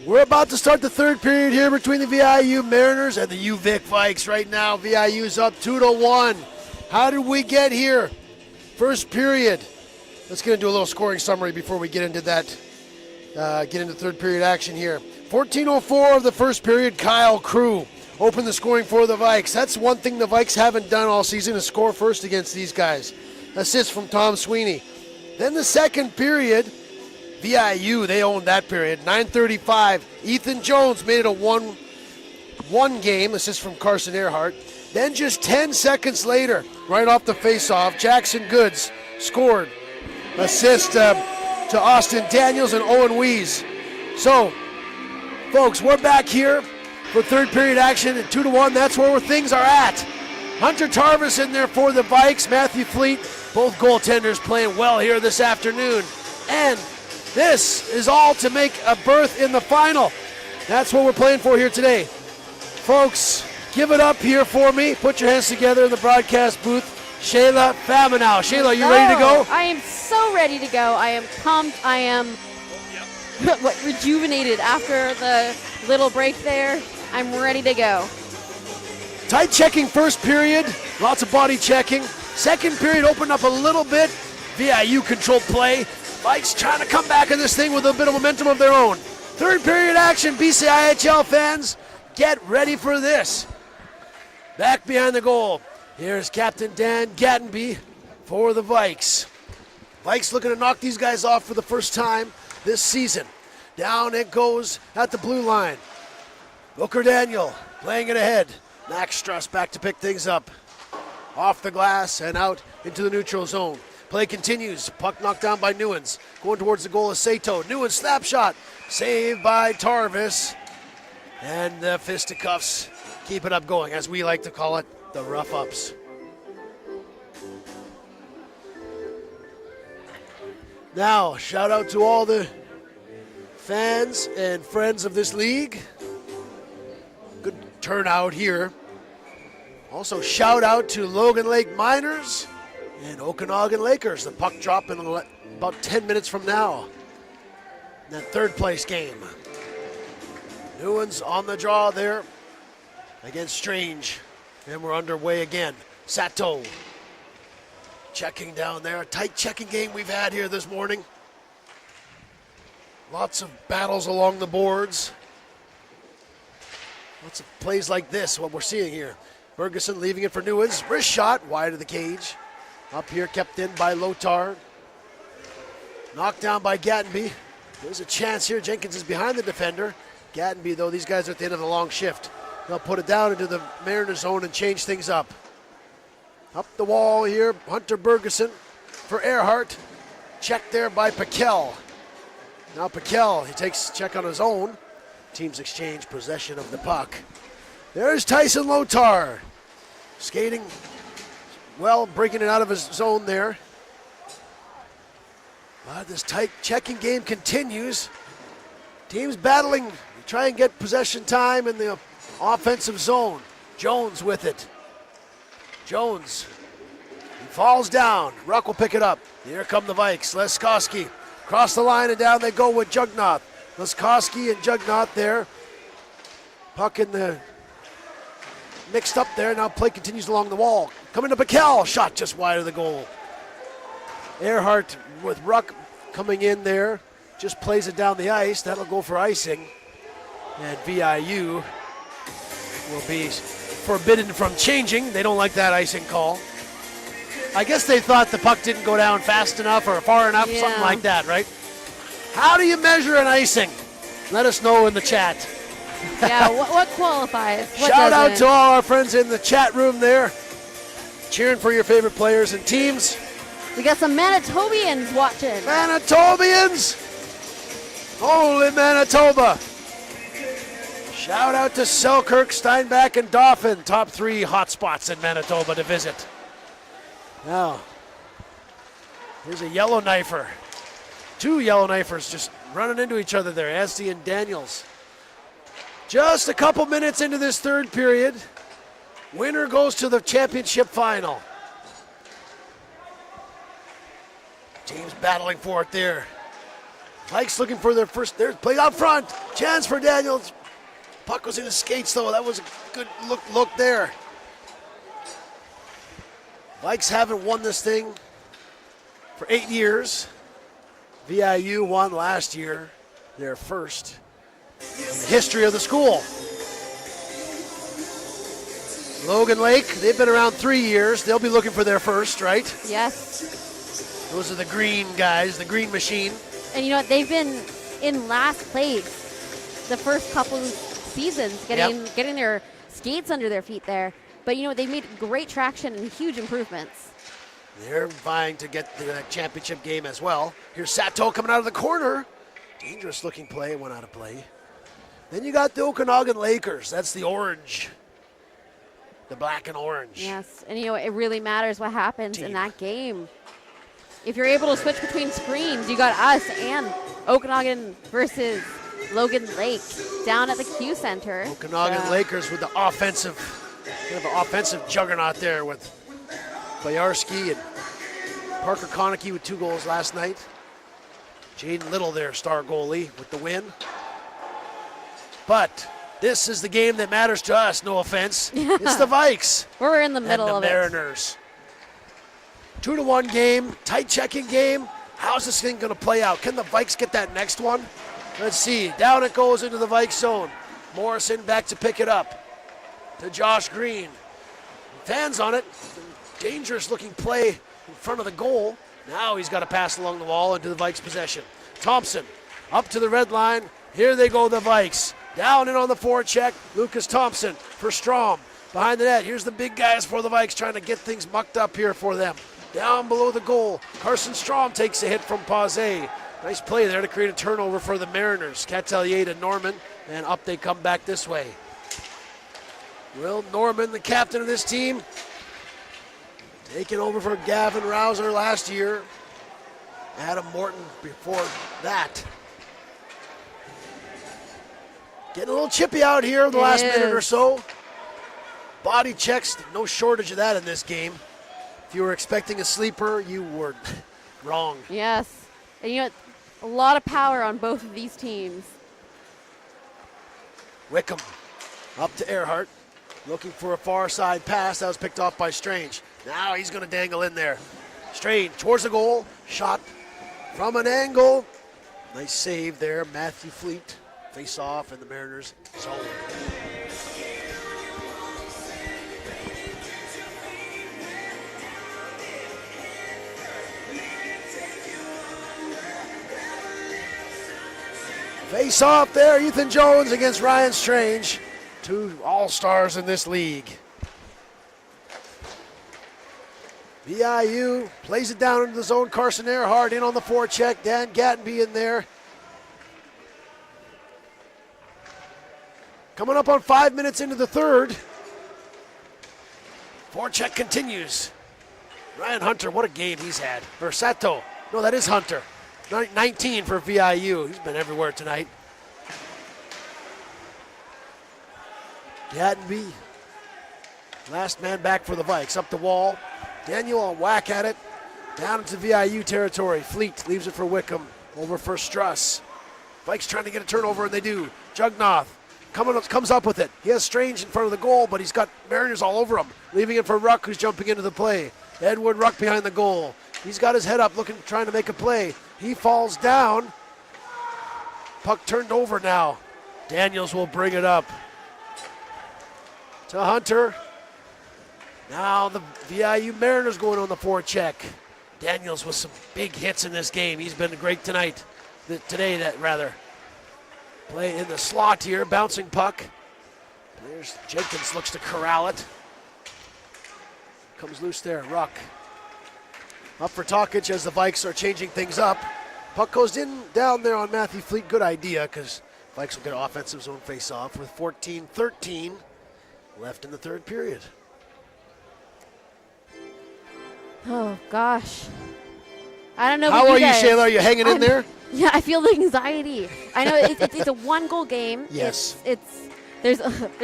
We're about to start the third period here between the VIU Mariners and the UVic Vikes. Right now, VIU's up 2-1. How did we get here? First period. Let's get into a little scoring summary before we get into that. Get into third period action here. 14:04 of the first period. Kyle Crew opened the scoring for the Vikes. That's one thing the Vikes haven't done all season, is score first against these guys. Assist from Tom Sweeney. Then the second period, VIU, they owned that period. 9:35, Ethan Jones made it a 1-1 game, assist from Carson Earhart. Then just 10 seconds later, right off the faceoff, Jackson Goods scored. Assist to Austin Daniels and Owen Wees. So, folks, we're back here for third period action at 2-1. That's where things are at. Hunter Tarvis in there for the Vikes. Matthew Fleet, both goaltenders playing well here this afternoon. And this is all to make a berth in the final. That's what we're playing for here today. Folks, give it up here for me. Put your hands together in the broadcast booth. Shayla Faminow. Shayla, are you ready to go? I am so ready to go. I am pumped. I am rejuvenated after the little break there. I'm ready to go. Tight checking first period. Lots of body checking. Second period opened up a little bit. VIU controlled play. Vikes trying to come back in this thing with a bit of momentum of their own. Third period action, BCIHL fans, get ready for this. Back behind the goal. Here's Captain Dan Gattenby for the Vikes. Vikes looking to knock these guys off for the first time this season. Down it goes at the blue line. Booker Daniel playing it ahead. Max Struss back to pick things up. Off the glass and out into the neutral zone. Play continues. Puck knocked down by Newens. Going towards the goal is Sato. Newens snapshot. Saved by Tarvis. And the fisticuffs keep it up going, as we like to call it, the rough ups. Now, shout out to all the fans and friends of this league. Good turnout here. Also, shout out to Logan Lake Miners and Okanagan Lakers. The puck drop in about 10 minutes from now in that third place game. Newens on the draw there against Strange. And we're underway again. Sato checking down there. A tight checking game we've had here this morning. Lots of battles along the boards. Lots of plays like this, what we're seeing here. Ferguson leaving it for Newens. Wrist shot wide of the cage. Up here kept in by Lotar. Knocked down by Gattenby. There's a chance here. Jenkins is behind the defender. Gattenby, though, these guys are at the end of the long shift. They'll put it down into the Mariners zone and change things up. Up the wall here, Hunter Bergeson for Earhart. Checked there by Piquel. Now Piquel, he takes a check on his own. Teams exchange possession of the puck. There's Tyson Lotar. Skating well, breaking it out of his zone there. But this tight checking game continues. Teams battling to try and get possession time in the offensive zone. Jones with it. Jones. He falls down. Ruck will pick it up. Here come the Vikes. Leskoski. Cross the line and down they go with Jugnaut. Leskoski and Jugnaut there. Puck in the mixed up there. Now play continues along the wall. Coming to Piquel. Shot just wide of the goal. Earhart with Ruck coming in there. Just plays it down the ice. That'll go for icing. And VIU will be forbidden from changing. They don't like that icing call. I guess they thought the puck didn't go down fast enough or far enough, something like that, right? How do you measure an icing? Let us know in the chat. Yeah, what qualifies? What Shout out doesn't? to all our friends in the chat room there, cheering for your favorite players and teams. We got some Manitobians watching. Manitobians! Holy Manitoba! Shout out to Selkirk, Steinbach, and Dauphin, top 3 hotspots in Manitoba to visit. Now, here's a Yellowknifer. 2 Yellowknifers just running into each other there, Esty and Daniels. Just a couple minutes into this third period. Winner goes to the championship final. James battling for it there. Vikes looking for their first. There's play out front. Chance for Daniels. Puck was in his skates though. That was a good look there. Vikes haven't won this thing for 8 years. VIU won last year, their first in the history of the school. Logan Lake, they've been around 3 years. They'll be looking for their first, right? Yes. Those are the green guys, the green machine. And you know what? They've been in last place the first couple of seasons, getting their skates under their feet there. But you know, they've made great traction and huge improvements. They're vying to get to that championship game as well. Here's Sato coming out of the corner. Dangerous looking play, went out of play. Then you got the Okanagan Lakers. That's the orange. The black and orange. Yes, and you know, it really matters what happens in that game. If you're able to switch between screens, you got us and Okanagan versus Logan Lake down at the Q Center. Okanagan Lakers with the offensive, kind of an offensive juggernaut there with Boyarski and Parker Konecki with 2 goals last night. Jaden Little there, star goalie with the win. But this is the game that matters to us, no offense. It's the Vikes. We're in the middle and of the Mariners. 2-1 game, tight checking game. How's this thing going to play out? Can the Vikes get that next one? Let's see. Down it goes into the Vikes zone. Morrison back to pick it up to Josh Green. Fans on it. Dangerous looking play in front of the goal. Now he's got to pass along the wall into the Vikes possession. Thompson up to the red line. Here they go, the Vikes. Down in on the forecheck. Lucas Thompson for Strom. Behind the net. Here's the big guys for the Vikes trying to get things mucked up here for them. Down below the goal. Carson Strom takes a hit from Paze. Nice play there to create a turnover for the Mariners. Catelier to Norman, and up they come back this way. Will Norman, the captain of this team, taking over for Gavin Rouser last year. Adam Morton before that. Getting a little chippy out here the last minute or so. Body checks, no shortage of that in this game. If you were expecting a sleeper, you were wrong. Yes. And you know, a lot of power on both of these teams. Wickham up to Earhart, looking for a far side pass. That was picked off by Strange. Now he's going to dangle in there. Strange towards the goal, shot from an angle. Nice save there, Matthew Fleet. Face off, and the Mariners zone. Face off there, Ethan Jones against Ryan Strange. 2 all-stars in this league. VIU plays it down into the zone. Carson Earhart in on the forecheck. Dan Gattenby in there. Coming up on 5 minutes into the third. Forecheck continues. Ryan Hunter, what a game he's had. Or Sato. No, that is Hunter. 19 for VIU. He's been everywhere tonight. Gattenby, last man back for the Vikes. Up the wall. Daniel on whack at it. Down into VIU territory. Fleet leaves it for Wickham. Over for Struss. Vikes trying to get a turnover, and they do. Jugnoth comes up with it. He has Strange in front of the goal, but he's got Mariners all over him. Leaving it for Ruck, who's jumping into the play. Edward Ruck behind the goal. He's got his head up, trying to make a play. He falls down. Puck turned over now. Daniels will bring it up to Hunter. Now the VIU Mariners going on the forecheck. Daniels with some big hits in this game. He's been great tonight. Today. Play in the slot here, bouncing puck. There's Jenkins, looks to corral it. Comes loose there, Ruck. Up for Tokic as the Vikes are changing things up. Puck goes down there on Matthew Fleet. Good idea, because Vikes will get an offensive zone face-off with 14-13 left in the third period. Oh, gosh. I don't know. How are you, Shayla? Are you hanging in there? Yeah, I feel the anxiety. I know it's a 1-goal game. Yes. There's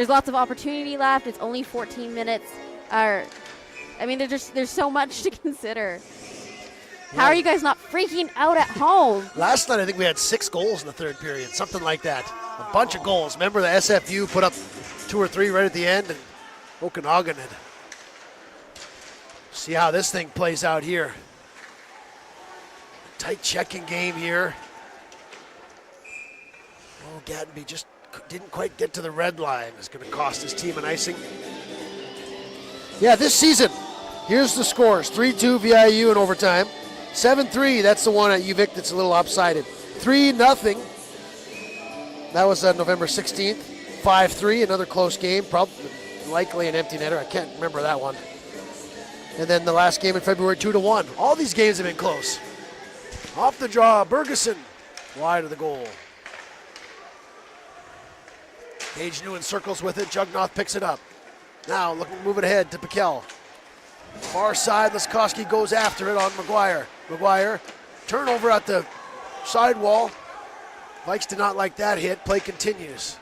lots of opportunity left. It's only 14 minutes. There's so much to consider. How are you guys not freaking out at home? Last night, I think we had 6 goals in the third period, something like that. A bunch of goals. Remember the SFU put up 2 or 3 right at the end, and Okanagan had. See how this thing plays out here. Tight checking game here. Oh, Gatenby just didn't quite get to the red line. It's going to cost his team an icing. Yeah, this season, here's the scores. 3-2 VIU in overtime. 7-3, that's the one at UVic that's a little lopsided. 3-0, that was November 16th. 5-3, another close game, probably likely an empty netter. I can't remember that one. And then the last game in February, 2-1. All these games have been close. Off the draw, Bergeson, wide of the goal. Gage New circles with it, Jugnoth picks it up. Now moving ahead to Piquel. Far side, Laskowski goes after it on McGuire. McGuire, turnover at the sidewall. Vikes did not like that hit. Play continues.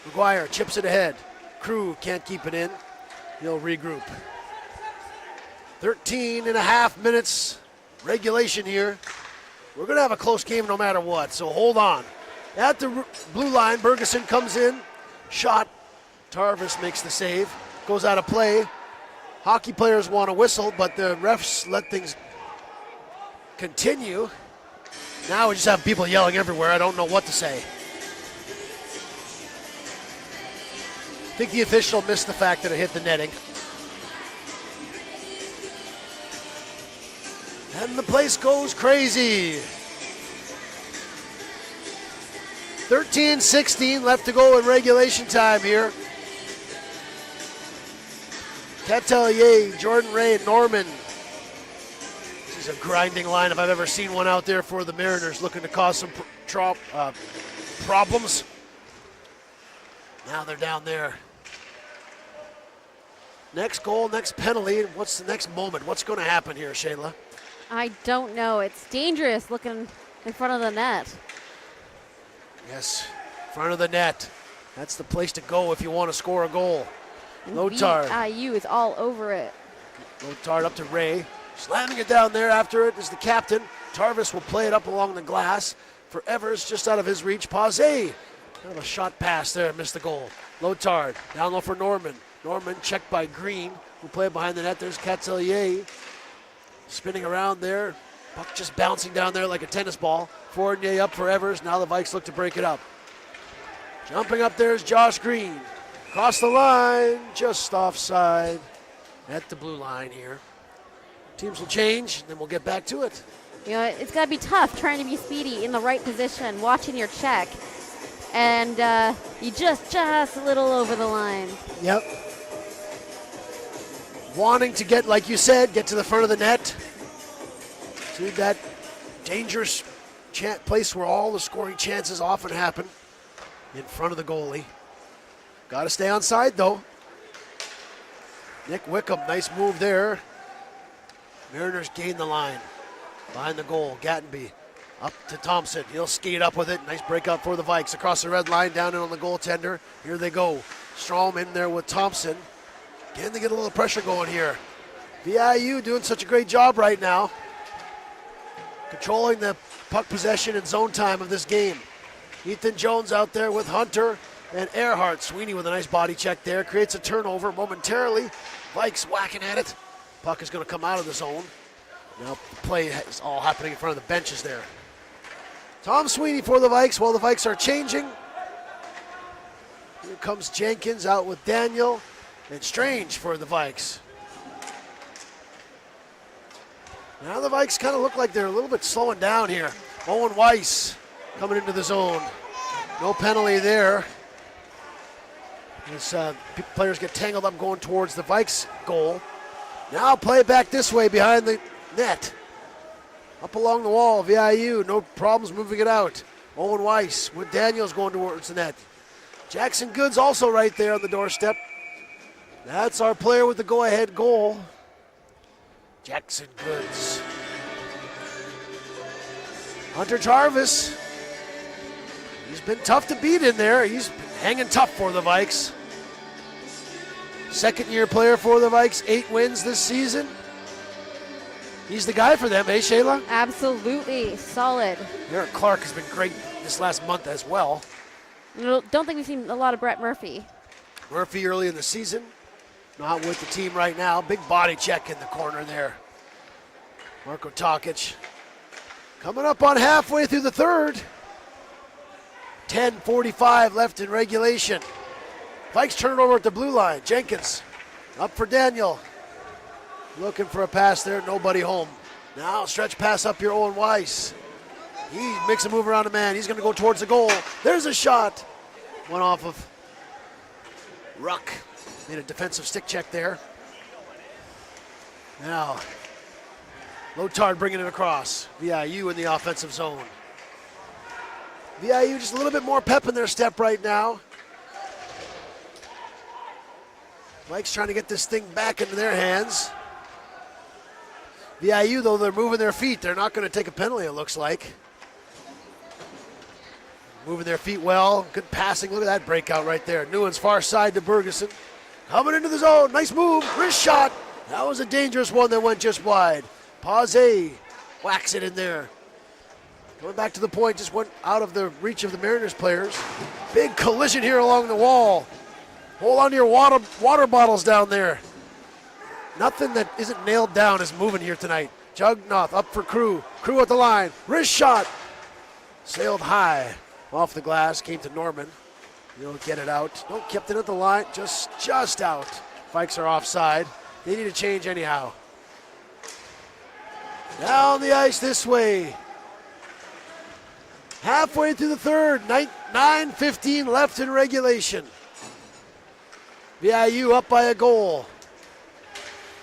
McGuire chips it ahead. Crew can't keep it in. He'll regroup. 13 and a half minutes regulation here. We're going to have a close game no matter what, so hold on. At the blue line, Bergeson comes in. Shot. Tarvis makes the save. Goes out of play. Hockey players want to whistle, but the refs let things continue. Now we just have people yelling everywhere. I don't know what to say. I think the official missed the fact that it hit the netting. And the place goes crazy. 13-16 left to go in regulation time here. Catelier, Jordan Ray, Norman. This is a grinding line if I've ever seen one out there for the Mariners, looking to cause some problems. Now they're down there. Next goal, next penalty. What's the next moment? What's going to happen here, Shayla? I don't know. It's dangerous looking in front of the net. Yes, front of the net. That's the place to go if you want to score a goal. Lotard. VIU is all over it. Lotard up to Ray. Slamming it down there after it is the captain. Tarvis will play it up along the glass for Evers, just out of his reach. Pause. Kind of a shot pass there, missed the goal. Lotard down low for Norman. Norman checked by Green, who played behind the net. There's Catelier spinning around there. Puck just bouncing down there like a tennis ball. Fournier up for Evers. Now the Vikes look to break it up. Jumping up there is Josh Green. Across the line, just offside at the blue line here. Teams will change, and then we'll get back to it. You know, it's got to be tough trying to be speedy in the right position, watching your check. And you just a little over the line. Yep. Wanting to get, like you said, get to the front of the net. To that dangerous place where all the scoring chances often happen. In front of the goalie. Got to stay on side, though. Nick Wickham, nice move there. Mariners gain the line. Behind the goal, Gatenby up to Thompson. He'll skate up with it. Nice breakout for the Vikes. Across the red line, down in on the goaltender. Here they go. Strom in there with Thompson. Can they get a little pressure going here? VIU doing such a great job right now. Controlling the puck possession and zone time of this game. Ethan Jones out there with Hunter and Earhart. Sweeney with a nice body check there. Creates a turnover momentarily. Vikes whacking at it. Puck is going to come out of the zone. Now play is all happening in front of the benches there. Tom Sweeney for the Vikes while the Vikes are changing. Here comes Jenkins out with Daniel and Strange for the Vikes. Now the Vikes kind of look like they're a little bit slowing down here. Owen Weiss coming into the zone. No penalty there. As players get tangled up going towards the Vikes goal. Now play back this way behind the net. Up along the wall, VIU, no problems moving it out. Owen Weiss with Daniels going towards the net. Jackson Goods also right there on the doorstep. That's our player with the go-ahead goal. Jackson Goods. Hunter Jarvis. He's been tough to beat in there. He's hanging tough for the Vikes. Second-year player for the Vikes, 8 wins this season. He's the guy for them, eh, Shayla? Absolutely solid. Eric Clark has been great this last month as well. Don't think we've seen a lot of Brett Murphy. Murphy early in the season, not with the team right now. Big body check in the corner there. Marko Tokic coming up on halfway through the third. 10:45 left in regulation. Vikes turn it over at the blue line. Jenkins up for Daniel. Looking for a pass there, nobody home. Now stretch pass up here, Owen Weiss. He makes a move around a man. He's going to go towards the goal. There's a shot. Went off of Ruck. Made a defensive stick check there. Now, Lotard bringing it across. VIU in the offensive zone. VIU just a little bit more pep in their step right now. Mike's trying to get this thing back into their hands. VIU, though, they're moving their feet. They're not going to take a penalty, it looks like. Moving their feet well. Good passing. Look at that breakout right there. Nguyen's far side to Bergeson. Coming into the zone. Nice move. Wrist shot. That was a dangerous one that went just wide. Pazé whacks it in there. Going back to the point, just went out of the reach of the Mariners players. Big collision here along the wall. Hold on to your water bottles down there. Nothing that isn't nailed down is moving here tonight. Jugnoth up for Crew. Crew at the line. Wrist shot. Sailed high off the glass. Came to Norman. He'll get it out. No, kept it at the line. Just out. Vikes are offside. They need to change anyhow. Down the ice this way. Halfway through the third. 9:15 left in regulation. VIU up by a goal.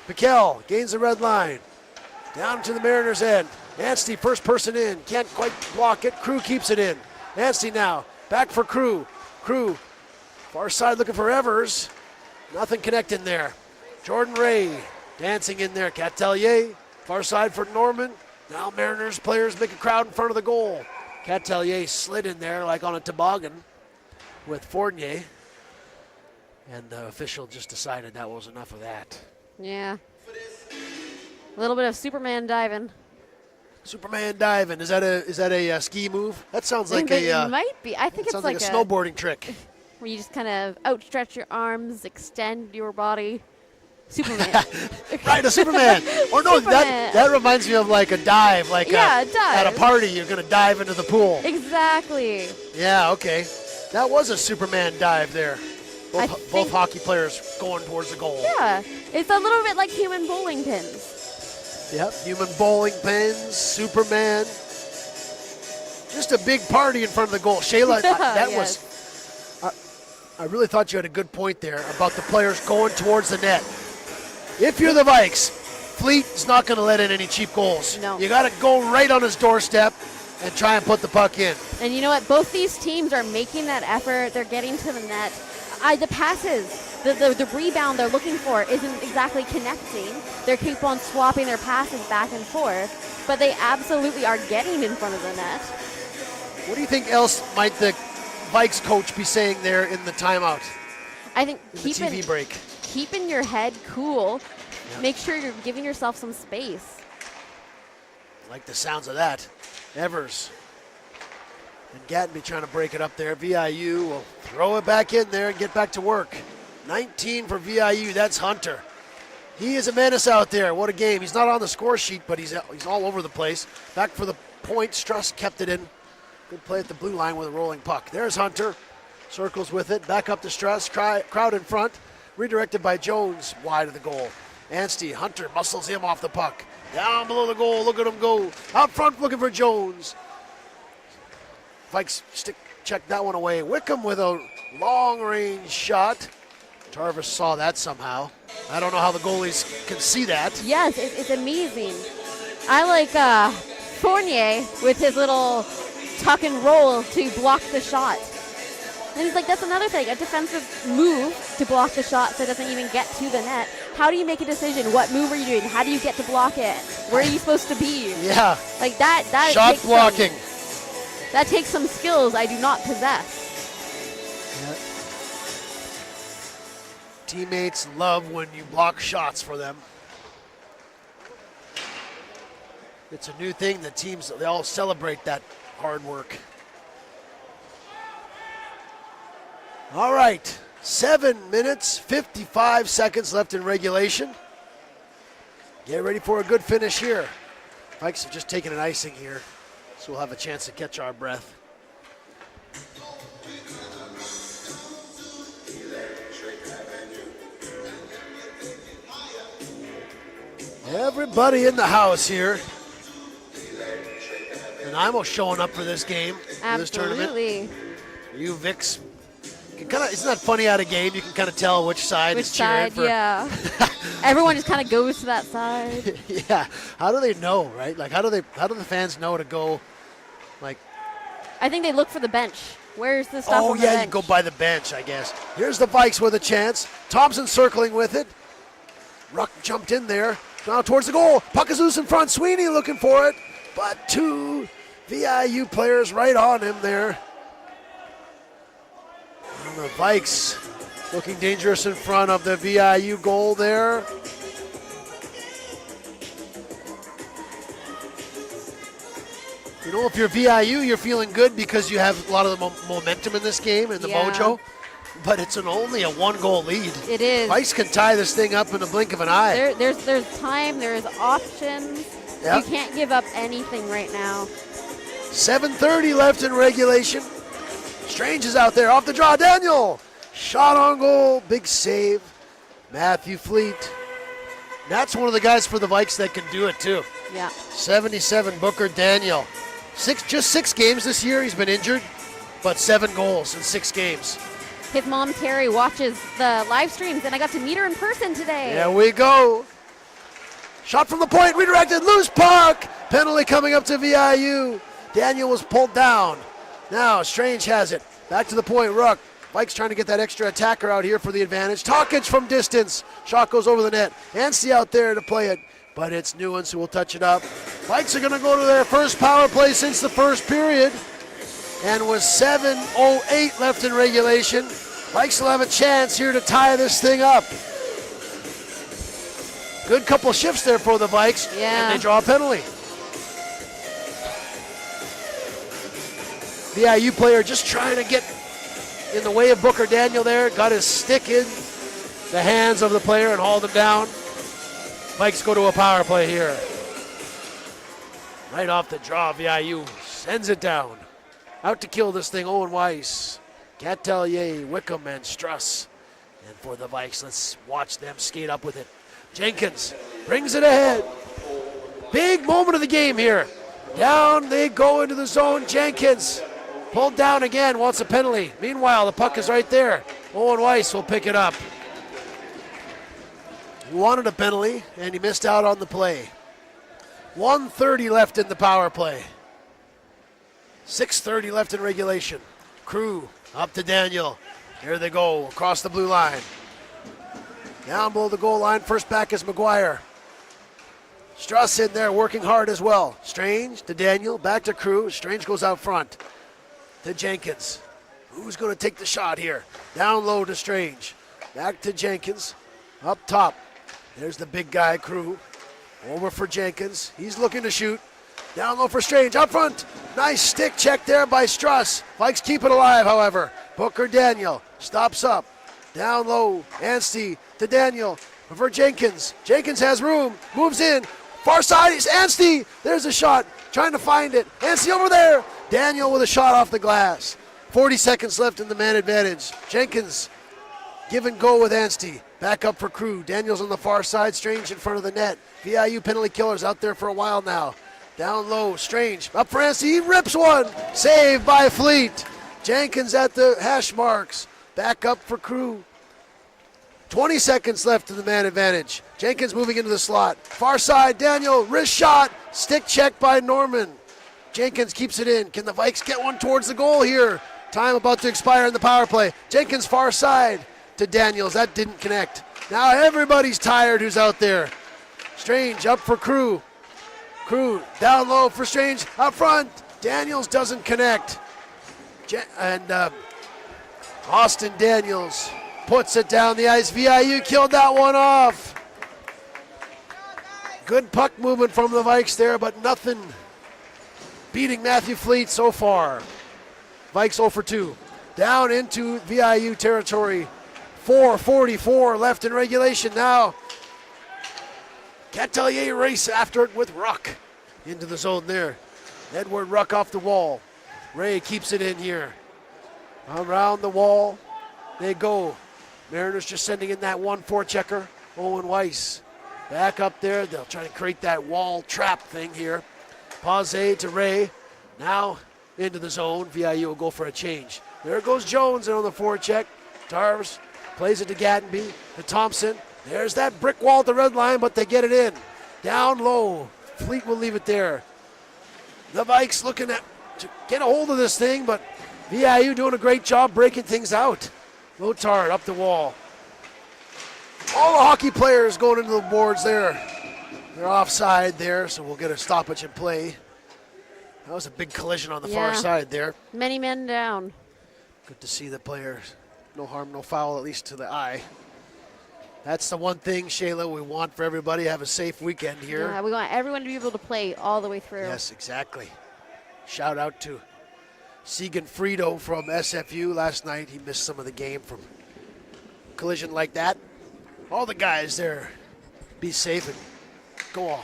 Piquel gains the red line. Down to the Mariners' end. Anstey, first person in. Can't quite block it. Crew keeps it in. Anstey now. Back for Crew. Crew. Far side looking for Evers. Nothing connecting there. Jordan Ray dancing in there. Catelier. Far side for Norman. Now Mariners players make a crowd in front of the goal. Catelier slid in there like on a toboggan with Fournier. And the official just decided that was enough of that. Yeah. A little bit of Superman diving. Superman diving. Is that a ski move? That sounds like it might be. I think it's sounds like a snowboarding trick. Where you just kind of outstretch your arms, extend your body. Superman. Right, a Superman. Or no, Superman. that reminds me of like a dive, like a dive. At a party you're gonna dive into the pool. Exactly. Yeah, okay. That was a Superman dive there. Both hockey players going towards the goal. Yeah, it's a little bit like human bowling pins. Yep, human bowling pins, Superman. Just a big party in front of the goal. Shayla, I really thought you had a good point there about the players going towards the net. If you're the Vikes, Fleet is not going to let in any cheap goals. No. You got to go right on his doorstep and try and put the puck in. And you know what? Both these teams are making that effort. They're getting to the net. The passes, the rebound they're looking for isn't exactly connecting. They keep on swapping their passes back and forth, but they absolutely are getting in front of the net. What do you think else might the Vikes coach be saying there in the timeout? I think the TV break. Keeping your head cool. Yep. Make sure you're giving yourself some space. I like the sounds of that. Evers and Gattenby trying to break it up there. VIU will throw it back in there and get back to work. 19 for VIU, that's Hunter. He is a menace out there. What a game. He's not on the score sheet, but he's all over the place. Back for the point. Struss kept it in. Good play at the blue line with a rolling puck. There's Hunter. Circles with it. Back up to Struss. Crowd in front. Redirected by Jones. Wide of the goal. Anstey. Hunter muscles him off the puck. Down below the goal. Look at him go. Out front looking for Jones. Vikes check that one away. Wickham with a long-range shot. Tarvis saw that somehow. I don't know how the goalies can see that. Yes, it's amazing. I like Fournier with his little tuck and roll to block the shot. And he's like, that's another thing, a defensive move to block the shot so it doesn't even get to the net. How do you make a decision? What move are you doing? How do you get to block it? Where are you supposed to be? Yeah. Like that shot blocking. That takes some skills I do not possess. Yeah. Teammates love when you block shots for them. It's a new thing. The teams, they all celebrate that hard work. All right, 7 minutes, 55 seconds left in regulation. Get ready for a good finish here. Vikes have just taken an icing here, so we'll have a chance to catch our breath. Everybody in the house here. And I'm showing up for this game, for this tournament. Absolutely. UVics. Isn't that funny at a game? You can kind of tell which side is cheering for. Yeah. Everyone just kind of goes to that side. Yeah. How do they know, right? Like, how do the fans know to go? Like, I think they look for the bench. Where's the stuff on the bench? You go by the bench, I guess. Here's the Vikes with a chance. Thompson circling with it. Ruck jumped in there. Now towards the goal. Puck is loose in front. Sweeney looking for it. But 2 VIU players right on him there. And the Vikes looking dangerous in front of the VIU goal there. You know, if you're VIU, you're feeling good because you have a lot of the momentum in this game and the mojo. But it's only a 1-goal lead. It is. Vikes can tie this thing up in the blink of an eye. There's time. There's options. Yep. You can't give up anything right now. 7:30 left in regulation. Strange is out there. Off the draw. Daniel. Shot on goal. Big save. Matthew Fleet. That's one of the guys for the Vikes that can do it too. Yeah. 77 Booker Daniel. Just 6 games this year. He's been injured, but 7 goals in 6 games. His mom, Terry, watches the live streams, and I got to meet her in person today. There we go. Shot from the point, redirected, loose puck. Penalty coming up to VIU. Daniel was pulled down. Now Strange has it. Back to the point, Ruck. Vikes trying to get that extra attacker out here for the advantage. Talkage from distance. Shot goes over the net. Anstey out there to play it, but it's Newens who will touch it up. Vikes are going to go to their first power play since the first period. And with 7:08 left in regulation, Vikes will have a chance here to tie this thing up. Good couple shifts there for the Vikes, and they draw a penalty. VIU player just trying to get in the way of Booker Daniel there. Got his stick in the hands of the player and hauled him down. Vikes go to a power play here. Right off the draw, VIU sends it down. Out to kill this thing, Owen Weiss, Catelier, Wickham, and Struss. And for the Vikes, let's watch them skate up with it. Jenkins brings it ahead. Big moment of the game here. Down they go into the zone. Jenkins pulled down again, wants a penalty. Meanwhile, the puck is right there. Owen Weiss will pick it up. He wanted a penalty, and he missed out on the play. 1:30 left in the power play. 6:30 left in regulation. Crew up to Daniel. Here they go across the blue line. Down below the goal line. First back is McGuire. Struss in there working hard as well. Strange to Daniel. Back to Crew. Strange goes out front to Jenkins. Who's going to take the shot here? Down low to Strange. Back to Jenkins. Up top. There's the big guy, Crew. Over for Jenkins. He's looking to shoot. Down low for Strange. Up front. Nice stick check there by Struss. Vikes keep it alive, however. Booker Daniel stops up. Down low. Anstey to Daniel. For Jenkins. Jenkins has room. Moves in. Far side is Anstey. There's a shot. Trying to find it. Anstey over there. Daniel with a shot off the glass. 40 seconds left in the man advantage. Jenkins give and go with Anstey. Back up for Crew. Daniel's on the far side. Strange in front of the net. VIU penalty killers out there for a while now. Down low. Strange. Up for Anstey. He rips one. Saved by Fleet. Jenkins at the hash marks. Back up for Crew. 20 seconds left in the man advantage. Jenkins moving into the slot. Far side, Daniel, wrist shot. Stick check by Norman. Jenkins keeps it in. Can the Vikes get one towards the goal here? Time about to expire in the power play. Jenkins far side to Daniels. That didn't connect. Now everybody's tired who's out there. Strange up for Crew. Crew down low for Strange. Up front. Daniels doesn't connect. Austin Daniels puts it down the ice. VIU killed that one off. Good puck movement from the Vikes there, but nothing beating Matthew Fleet so far. Vikes 0 for 2. Down into VIU territory. 4:44 left in regulation now. Catelier race after it with Ruck into the zone there. Edward Ruck off the wall. Ray keeps it in here. Around the wall they go. Mariners just sending in that 1-4 checker. Owen Weiss back up there. They'll try to create that wall trap thing here. Pause to Ray. Now into the zone. VIU will go for a change. There goes Jones on the forecheck. Tarves plays it to Gattenby, to Thompson. There's that brick wall at the red line, but they get it in. Down low. Fleet will leave it there. The Vikes looking to get a hold of this thing, but VIU doing a great job breaking things out. Lotard up the wall. All the hockey players going into the boards there. They're offside there, so we'll get a stoppage in play. That was a big collision on the far side there. Many men down. Good to see the players. No harm, no foul, at least to the eye. That's the one thing, Shayla, we want for everybody to have a safe weekend here. Yeah, we want everyone to be able to play all the way through. Yes, exactly. Shout out to Segan Frito from SFU last night. He missed some of the game from collision like that. All the guys there, be safe and go on.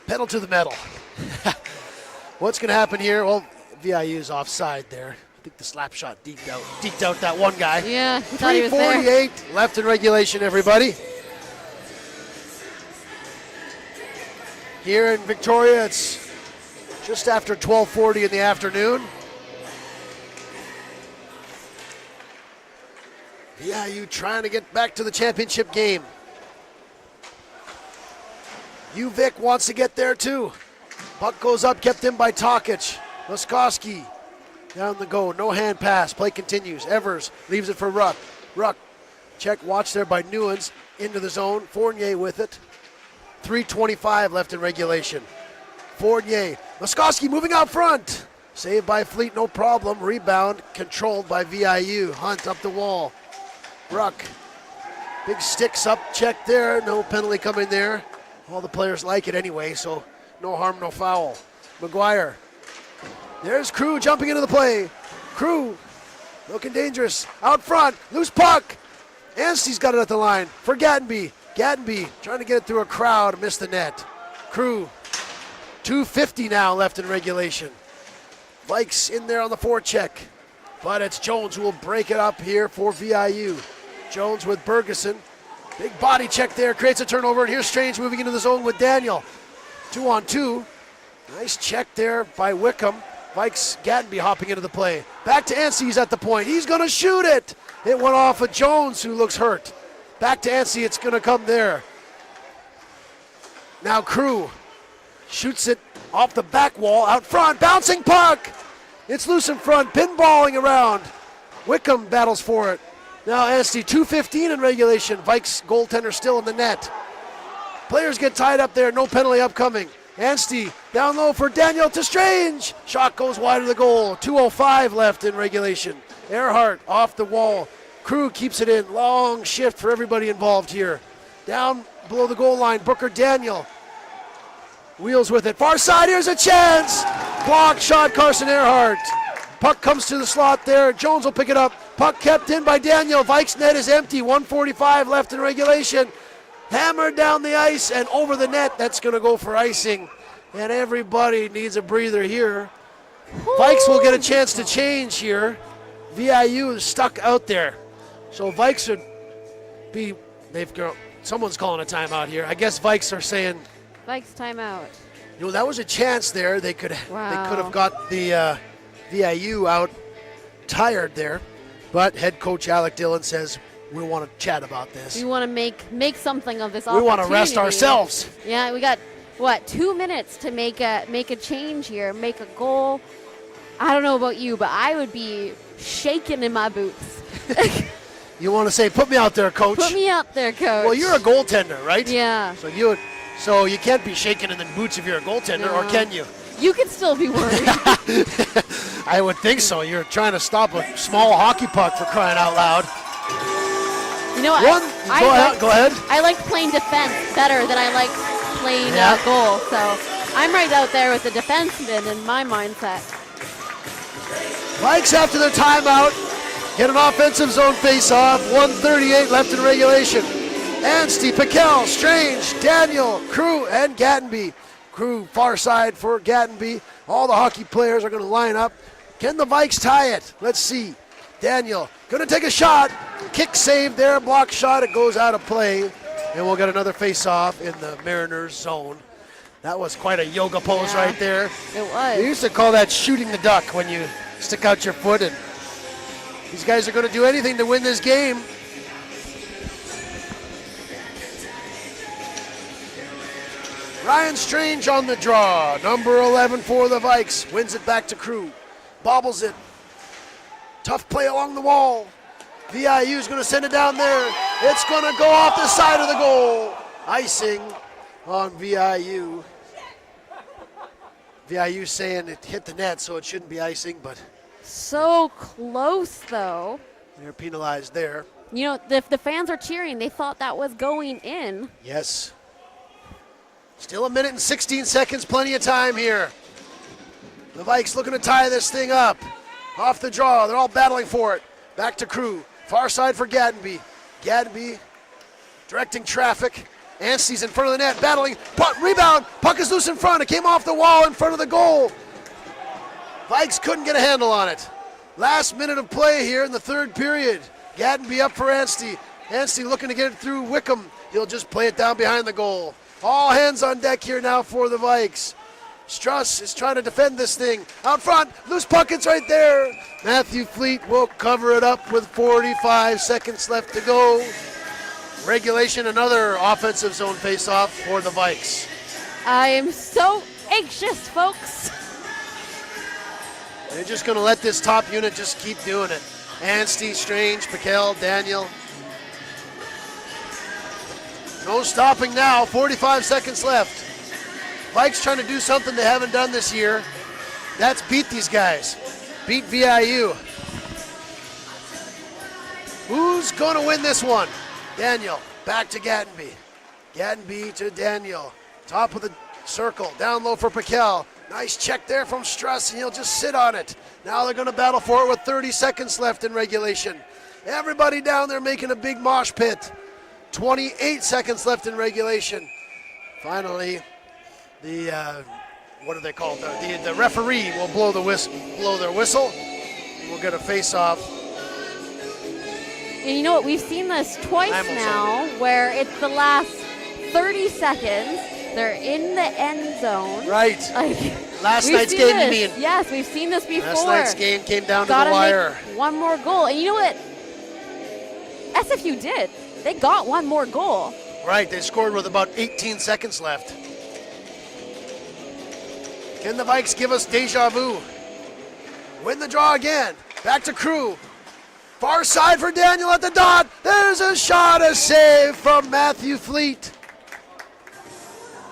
Pedal to the metal. What's going to happen here? Well, VIU's offside there. I think the slap shot deked out that one guy. Yeah, he thought he was there. 3:48 left in regulation, everybody. Here in Victoria, it's just after 12:40 in the afternoon. VIU trying to get back to the championship game. UVic wants to get there too. Puck goes up, kept in by Tokic. Laskowski down the go, no hand pass, play continues. Evers leaves it for Ruck. Ruck, check, watch there by Newens, into the zone. Fournier with it. 3:25 left in regulation. Fournier, Laskowski moving out front. Saved by Fleet, no problem. Rebound controlled by VIU. Hunt up the wall. Ruck, big sticks up, check there. No penalty coming there. All the players like it anyway, so no harm, no foul. McGuire. There's Crew jumping into the play. Crew looking dangerous. Out front, loose puck. Anstey's got it at the line for Gattenby. Gattenby trying to get it through a crowd, missed the net. Crew, 2:50 now left in regulation. Vikes in there on the forecheck, but it's Jones who will break it up here for VIU. Jones with Bergeson. Big body check there, creates a turnover, and here's Strange moving into the zone with Daniel. 2-on-2. Nice check there by Wickham. Vikes Gattenby hopping into the play. Back to Anstey, he's at the point. He's going to shoot it. It went off of Jones, who looks hurt. Back to Anstey, it's going to come there. Now Crew shoots it off the back wall, out front, bouncing puck. It's loose in front, pinballing around. Wickham battles for it. Now Anstey, 2:15 in regulation. Vikes goaltender still in the net. Players get tied up there, no penalty upcoming. Anstey down low for Daniel to Strange. Shot goes wide of the goal. 2:05 left in regulation. Earhart off the wall. Crew keeps it in. Long shift for everybody involved here. Down below the goal line, Booker Daniel. Wheels with it. Far side, here's a chance. Block shot, Carson Earhart. Puck comes to the slot there. Jones will pick it up. Puck kept in by Daniel. Vikes net is empty. 1:45 left in regulation. Hammered down the ice and over the net. That's going to go for icing. And everybody needs a breather here. Vikes will get a chance to change here. VIU is stuck out there. So Vikes should be, someone's calling a timeout here. I guess Vikes are saying, Vikes timeout. you know, that was a chance there. They could have got the VIU out tired there. But head coach Alec Dillon says, we want to chat about this. We want to make something of this We opportunity. want to rest ourselves. Yeah, we got, 2 minutes to make a change here, make a goal. I don't know about you, but I would be shaking in my boots. You want to say, put me out there, coach. Put me out there, coach. Well, you're a goaltender, right? Yeah. So you can't be shaking in the boots if you're a goaltender, or can you? You can still be worried. I would think so. You're trying to stop a small hockey puck, for crying out loud. You know, Go ahead. I liked playing defense better than I liked plain Yeah. goal. So I'm right out there with the defenseman in my mindset. Vikes after their timeout get an offensive zone face-off. 1:38 left in regulation. Anstey, Piquel, Strange, Daniel, Crew, and Gattenby. Crew far side for Gattenby. All the hockey players are going to line up. Can the Vikes tie it? Let's see. Daniel going to take a shot. Kick save there, block shot. It goes out of play. And we'll get another face-off in the Mariners zone. That was quite a yoga pose Yeah. right there. It They was. used to call that shooting the duck when you stick out your foot. And these guys are going to do anything to win this game. Ryan Strange on the draw. Number 11 for the Vikes. Wins it back to Crew. Bobbles it. Tough play along the wall. VIU is going to send it down there. It's going to go off the side of the goal. Icing on VIU. VIU saying it hit the net, so it shouldn't be icing, but So close, though. they're penalized there. You know, if the fans are cheering, they thought that was going in. Yes. Still a minute and 16 seconds, plenty of time here. The Vikes looking to tie this thing up. Off the draw, they're all battling for it. Back to Crew, far side for Gattenby. Gattenby directing traffic. Anstey's in front of the net, battling, rebound, puck is loose in front. It came off the wall in front of the goal. Vikes couldn't get a handle on it. Last minute of play here in the third period. Gattenby up for Anstey. Anstey looking to get it through Wickham. He'll just play it down behind the goal. All hands on deck here now for the Vikes. Struss is trying to defend this thing. Out front, loose puck, it's right there. Matthew Fleet will cover it up with 45 seconds left to go. Regulation, another offensive zone face-off for the Vikes. I am so anxious, folks. They're just going to let this top unit just keep doing it. Anstey, Strange, Piquel, Daniel. No stopping now, 45 seconds left. Vikes trying to do something they haven't done this year. That's beat these guys. Beat VIU. Who's going to win this one? Daniel, back to Gattenby. Gattenby to Daniel. Top of the circle, down low for Piquel. Nice check there from Struss, and he'll just sit on it. Now they're going to battle for it with 30 seconds left in regulation. Everybody down there making a big mosh pit. 28 seconds left in regulation. Finally, the what are they called? The referee will blow their whistle. We'll get a face-off. And you know what? We've seen this twice now, where it's the last 30 seconds. They're in the end zone. Right. Last we've night's seen game, this. you mean? Yes, we've seen this before. Last night's game came down to Gotta the wire. make one more goal. And you know what? SFU did. They got one more goal. Right, they scored with about 18 seconds left. Can the Vikes give us deja vu? Win the draw again. Back to Crew. Far side for Daniel at the dot. There's a shot, a save from Matthew Fleet.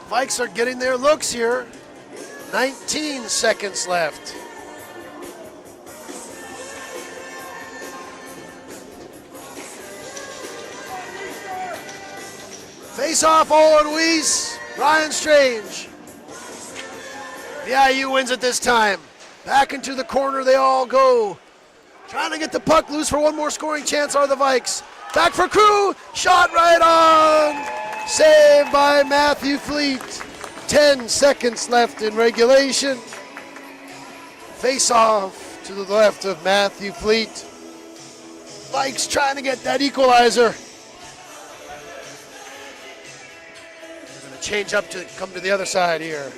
Vikes are getting their looks here. 19 seconds left. Face off, Owen Weiss, Ryan Strange. VIU wins it this time. Back into the corner they all go. Trying to get the puck loose for one more scoring chance are the Vikes. Back for Crew, shot right on. Saved by Matthew Fleet. 10 seconds left in regulation. Face off to the left of Matthew Fleet. Vikes trying to get that equalizer. They're going to change up to come to the other side here.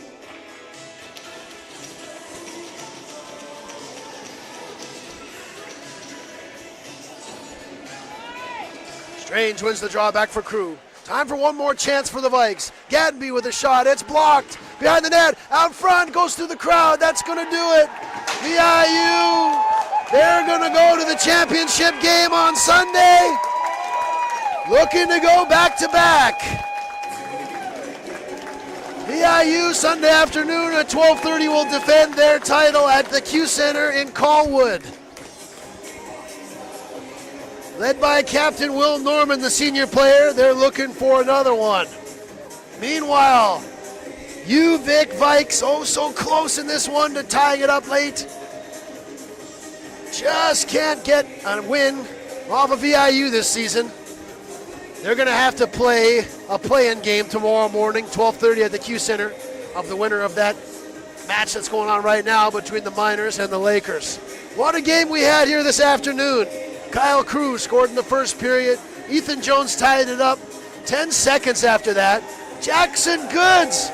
Strange wins the draw back for Crew. Time for one more chance for the Vikes. Gattenby with a shot. It's blocked. Behind the net. Out front. Goes through the crowd. That's going to do it. VIU. They're going to go to the championship game on Sunday. Looking to go back to back. VIU Sunday afternoon at 12:30 will defend their title at the Q Center in Colwood. Led by Captain Will Norman, the senior player, they're looking for another one. Meanwhile, UVic Vikes, oh so close in this one to tying it up late. Just can't get a win off of VIU this season. They're going to have to play a play-in game tomorrow morning, 12:30 at the Q Center, of the winner of that match that's going on right now between the Miners and the Lakers. What a game we had here this afternoon. Kyle Cruz scored in the first period. Ethan Jones tied it up. 10 seconds after that, Jackson Goods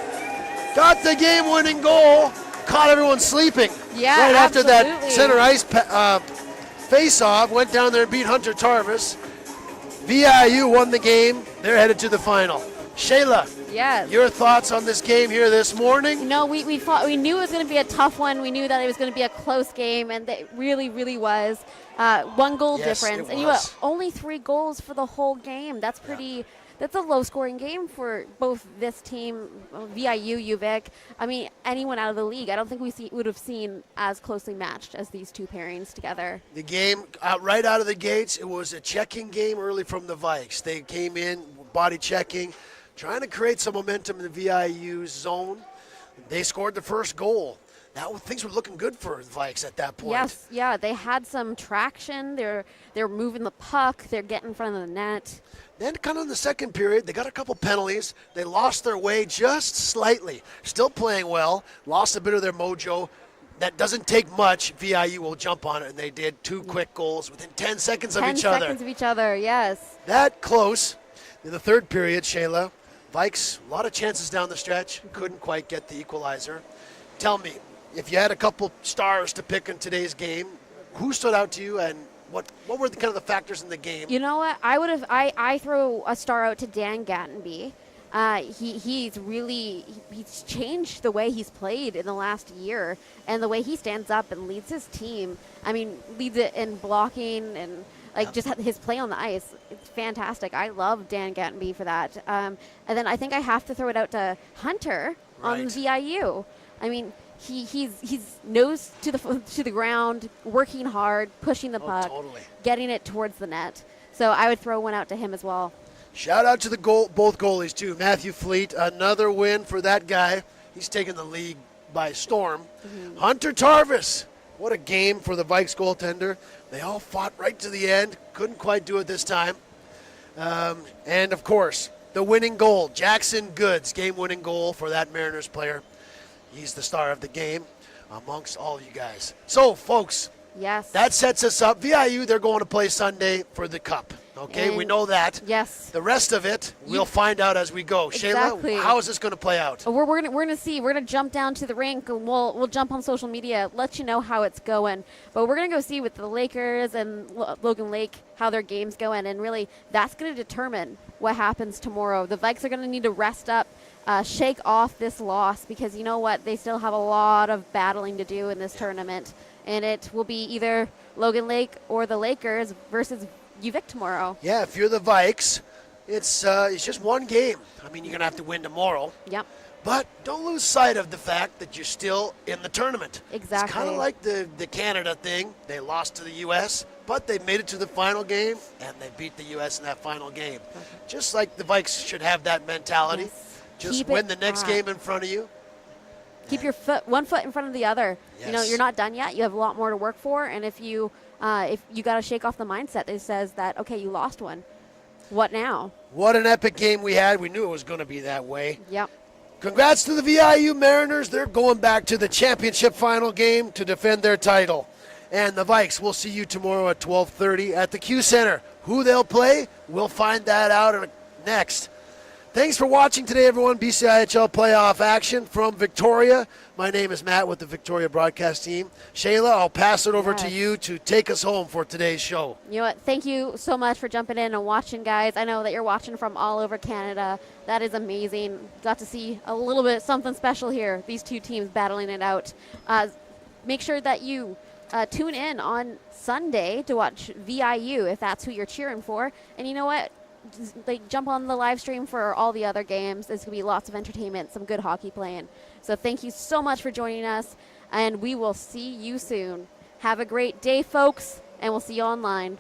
got the game-winning goal, caught everyone sleeping. Yeah, right after that absolutely. center ice face-off, went down there and beat Hunter Tarvis. VIU won the game. They're headed to the final. Shayla, Yes. your thoughts on this game here this morning? No, we knew it was going to be a tough one. We knew that it was going to be a close game, and it really, really was. 1 goal Yes, difference. it And you know was. what? Only 3 goals for the whole game. That's pretty. That's a low-scoring game for both this team, VIU, UVic. I mean, anyone out of the league. I don't think we would have seen as closely matched as these two pairings together. The game, right out of the gates, it was a checking game early from the Vikes. They came in, body checking, trying to create some momentum in the VIU zone. They scored the first goal. Things were looking good for the Vikes at that point. Yes, yeah, they had some traction. They're moving the puck. They're getting in front of the net. Then kind of in the second period, they got a couple penalties. They lost their way just slightly. Still playing well. Lost a bit of their mojo. That doesn't take much. VIU will jump on it, and they did 2 quick goals within 10 seconds of each other. 10 seconds of each other, yes. That close. In the third period, Shayla, Vikes, a lot of chances down the stretch. Couldn't quite get the equalizer. Tell me, if you had a couple stars to pick in today's game, who stood out to you, and what were the kind of the factors in the game? You know what? I throw a star out to Dan Gattenby. He's changed the way he's played in the last year, and the way he stands up and leads his team. I mean, leads it in blocking and just his play on the ice. It's fantastic. I love Dan Gattenby for that. And then I think I have to throw it out to Hunter on VIU. I mean, he's nose to the ground, working hard, pushing the puck, totally. getting it towards the net. So I would throw one out to him as well. Shout out to both goalies, too. Matthew Fleet, another win for that guy. He's taken the league by storm. Mm-hmm. Hunter Tarvis, what a game for the Vikes goaltender. They all fought right to the end. Couldn't quite do it this time. And, of course, the winning goal. Jackson Goods, game-winning goal for that Mariners player. He's the star of the game amongst all you guys. So, folks, yes, that sets us up. VIU, they're going to play Sunday for the Cup. Okay, and we know that. Yes. The rest of it, we'll find out as we go. Exactly. Shayla, how is this going to play out? We're gonna see. We're gonna jump down to the rink, and we'll jump on social media, let you know how it's going. But we're gonna go see with the Lakers and Logan Lake how their game's going, and really that's gonna determine what happens tomorrow. The Vikes are gonna need to rest up, shake off this loss, because you know what, they still have a lot of battling to do in this tournament, and it will be either Logan Lake or the Lakers versus UVic tomorrow. Yeah, if you're the Vikes, it's just one game. I mean, you're going to have to win tomorrow. Yep. But don't lose sight of the fact that you're still in the tournament. Exactly. It's kind of like the Canada thing. They lost to the U.S., but they made it to the final game, and they beat the U.S. in that final game. Okay. Just like the Vikes should have that mentality. Yes. Just win the next game in front of you. Keep your one foot in front of the other. Yes. You know, you're not done yet. You have a lot more to work for, and if you got to shake off the mindset that says that, okay, you lost one. What now? What an epic game we had. We knew it was going to be that way. Yep. Congrats to the VIU Mariners. They're going back to the championship final game to defend their title. And the Vikes, we'll see you tomorrow at 12:30 at the Q Center. Who they'll play, we'll find that out next. Thanks for watching today, everyone. BCIHL playoff action from Victoria. My name is Matt with the Victoria broadcast team. Shayla, I'll pass it over to you to take us home for today's show. You know what? Thank you so much for jumping in and watching, guys. I know that you're watching from all over Canada. That is amazing. Got to see a little bit something special here. These two teams battling it out. Make sure that you tune in on Sunday to watch VIU if that's who you're cheering for. And you know what? Jump on the live stream for all the other games. There's going to be lots of entertainment, some good hockey playing. So thank you so much for joining us, and we will see you soon. Have a great day, folks, and we'll see you online.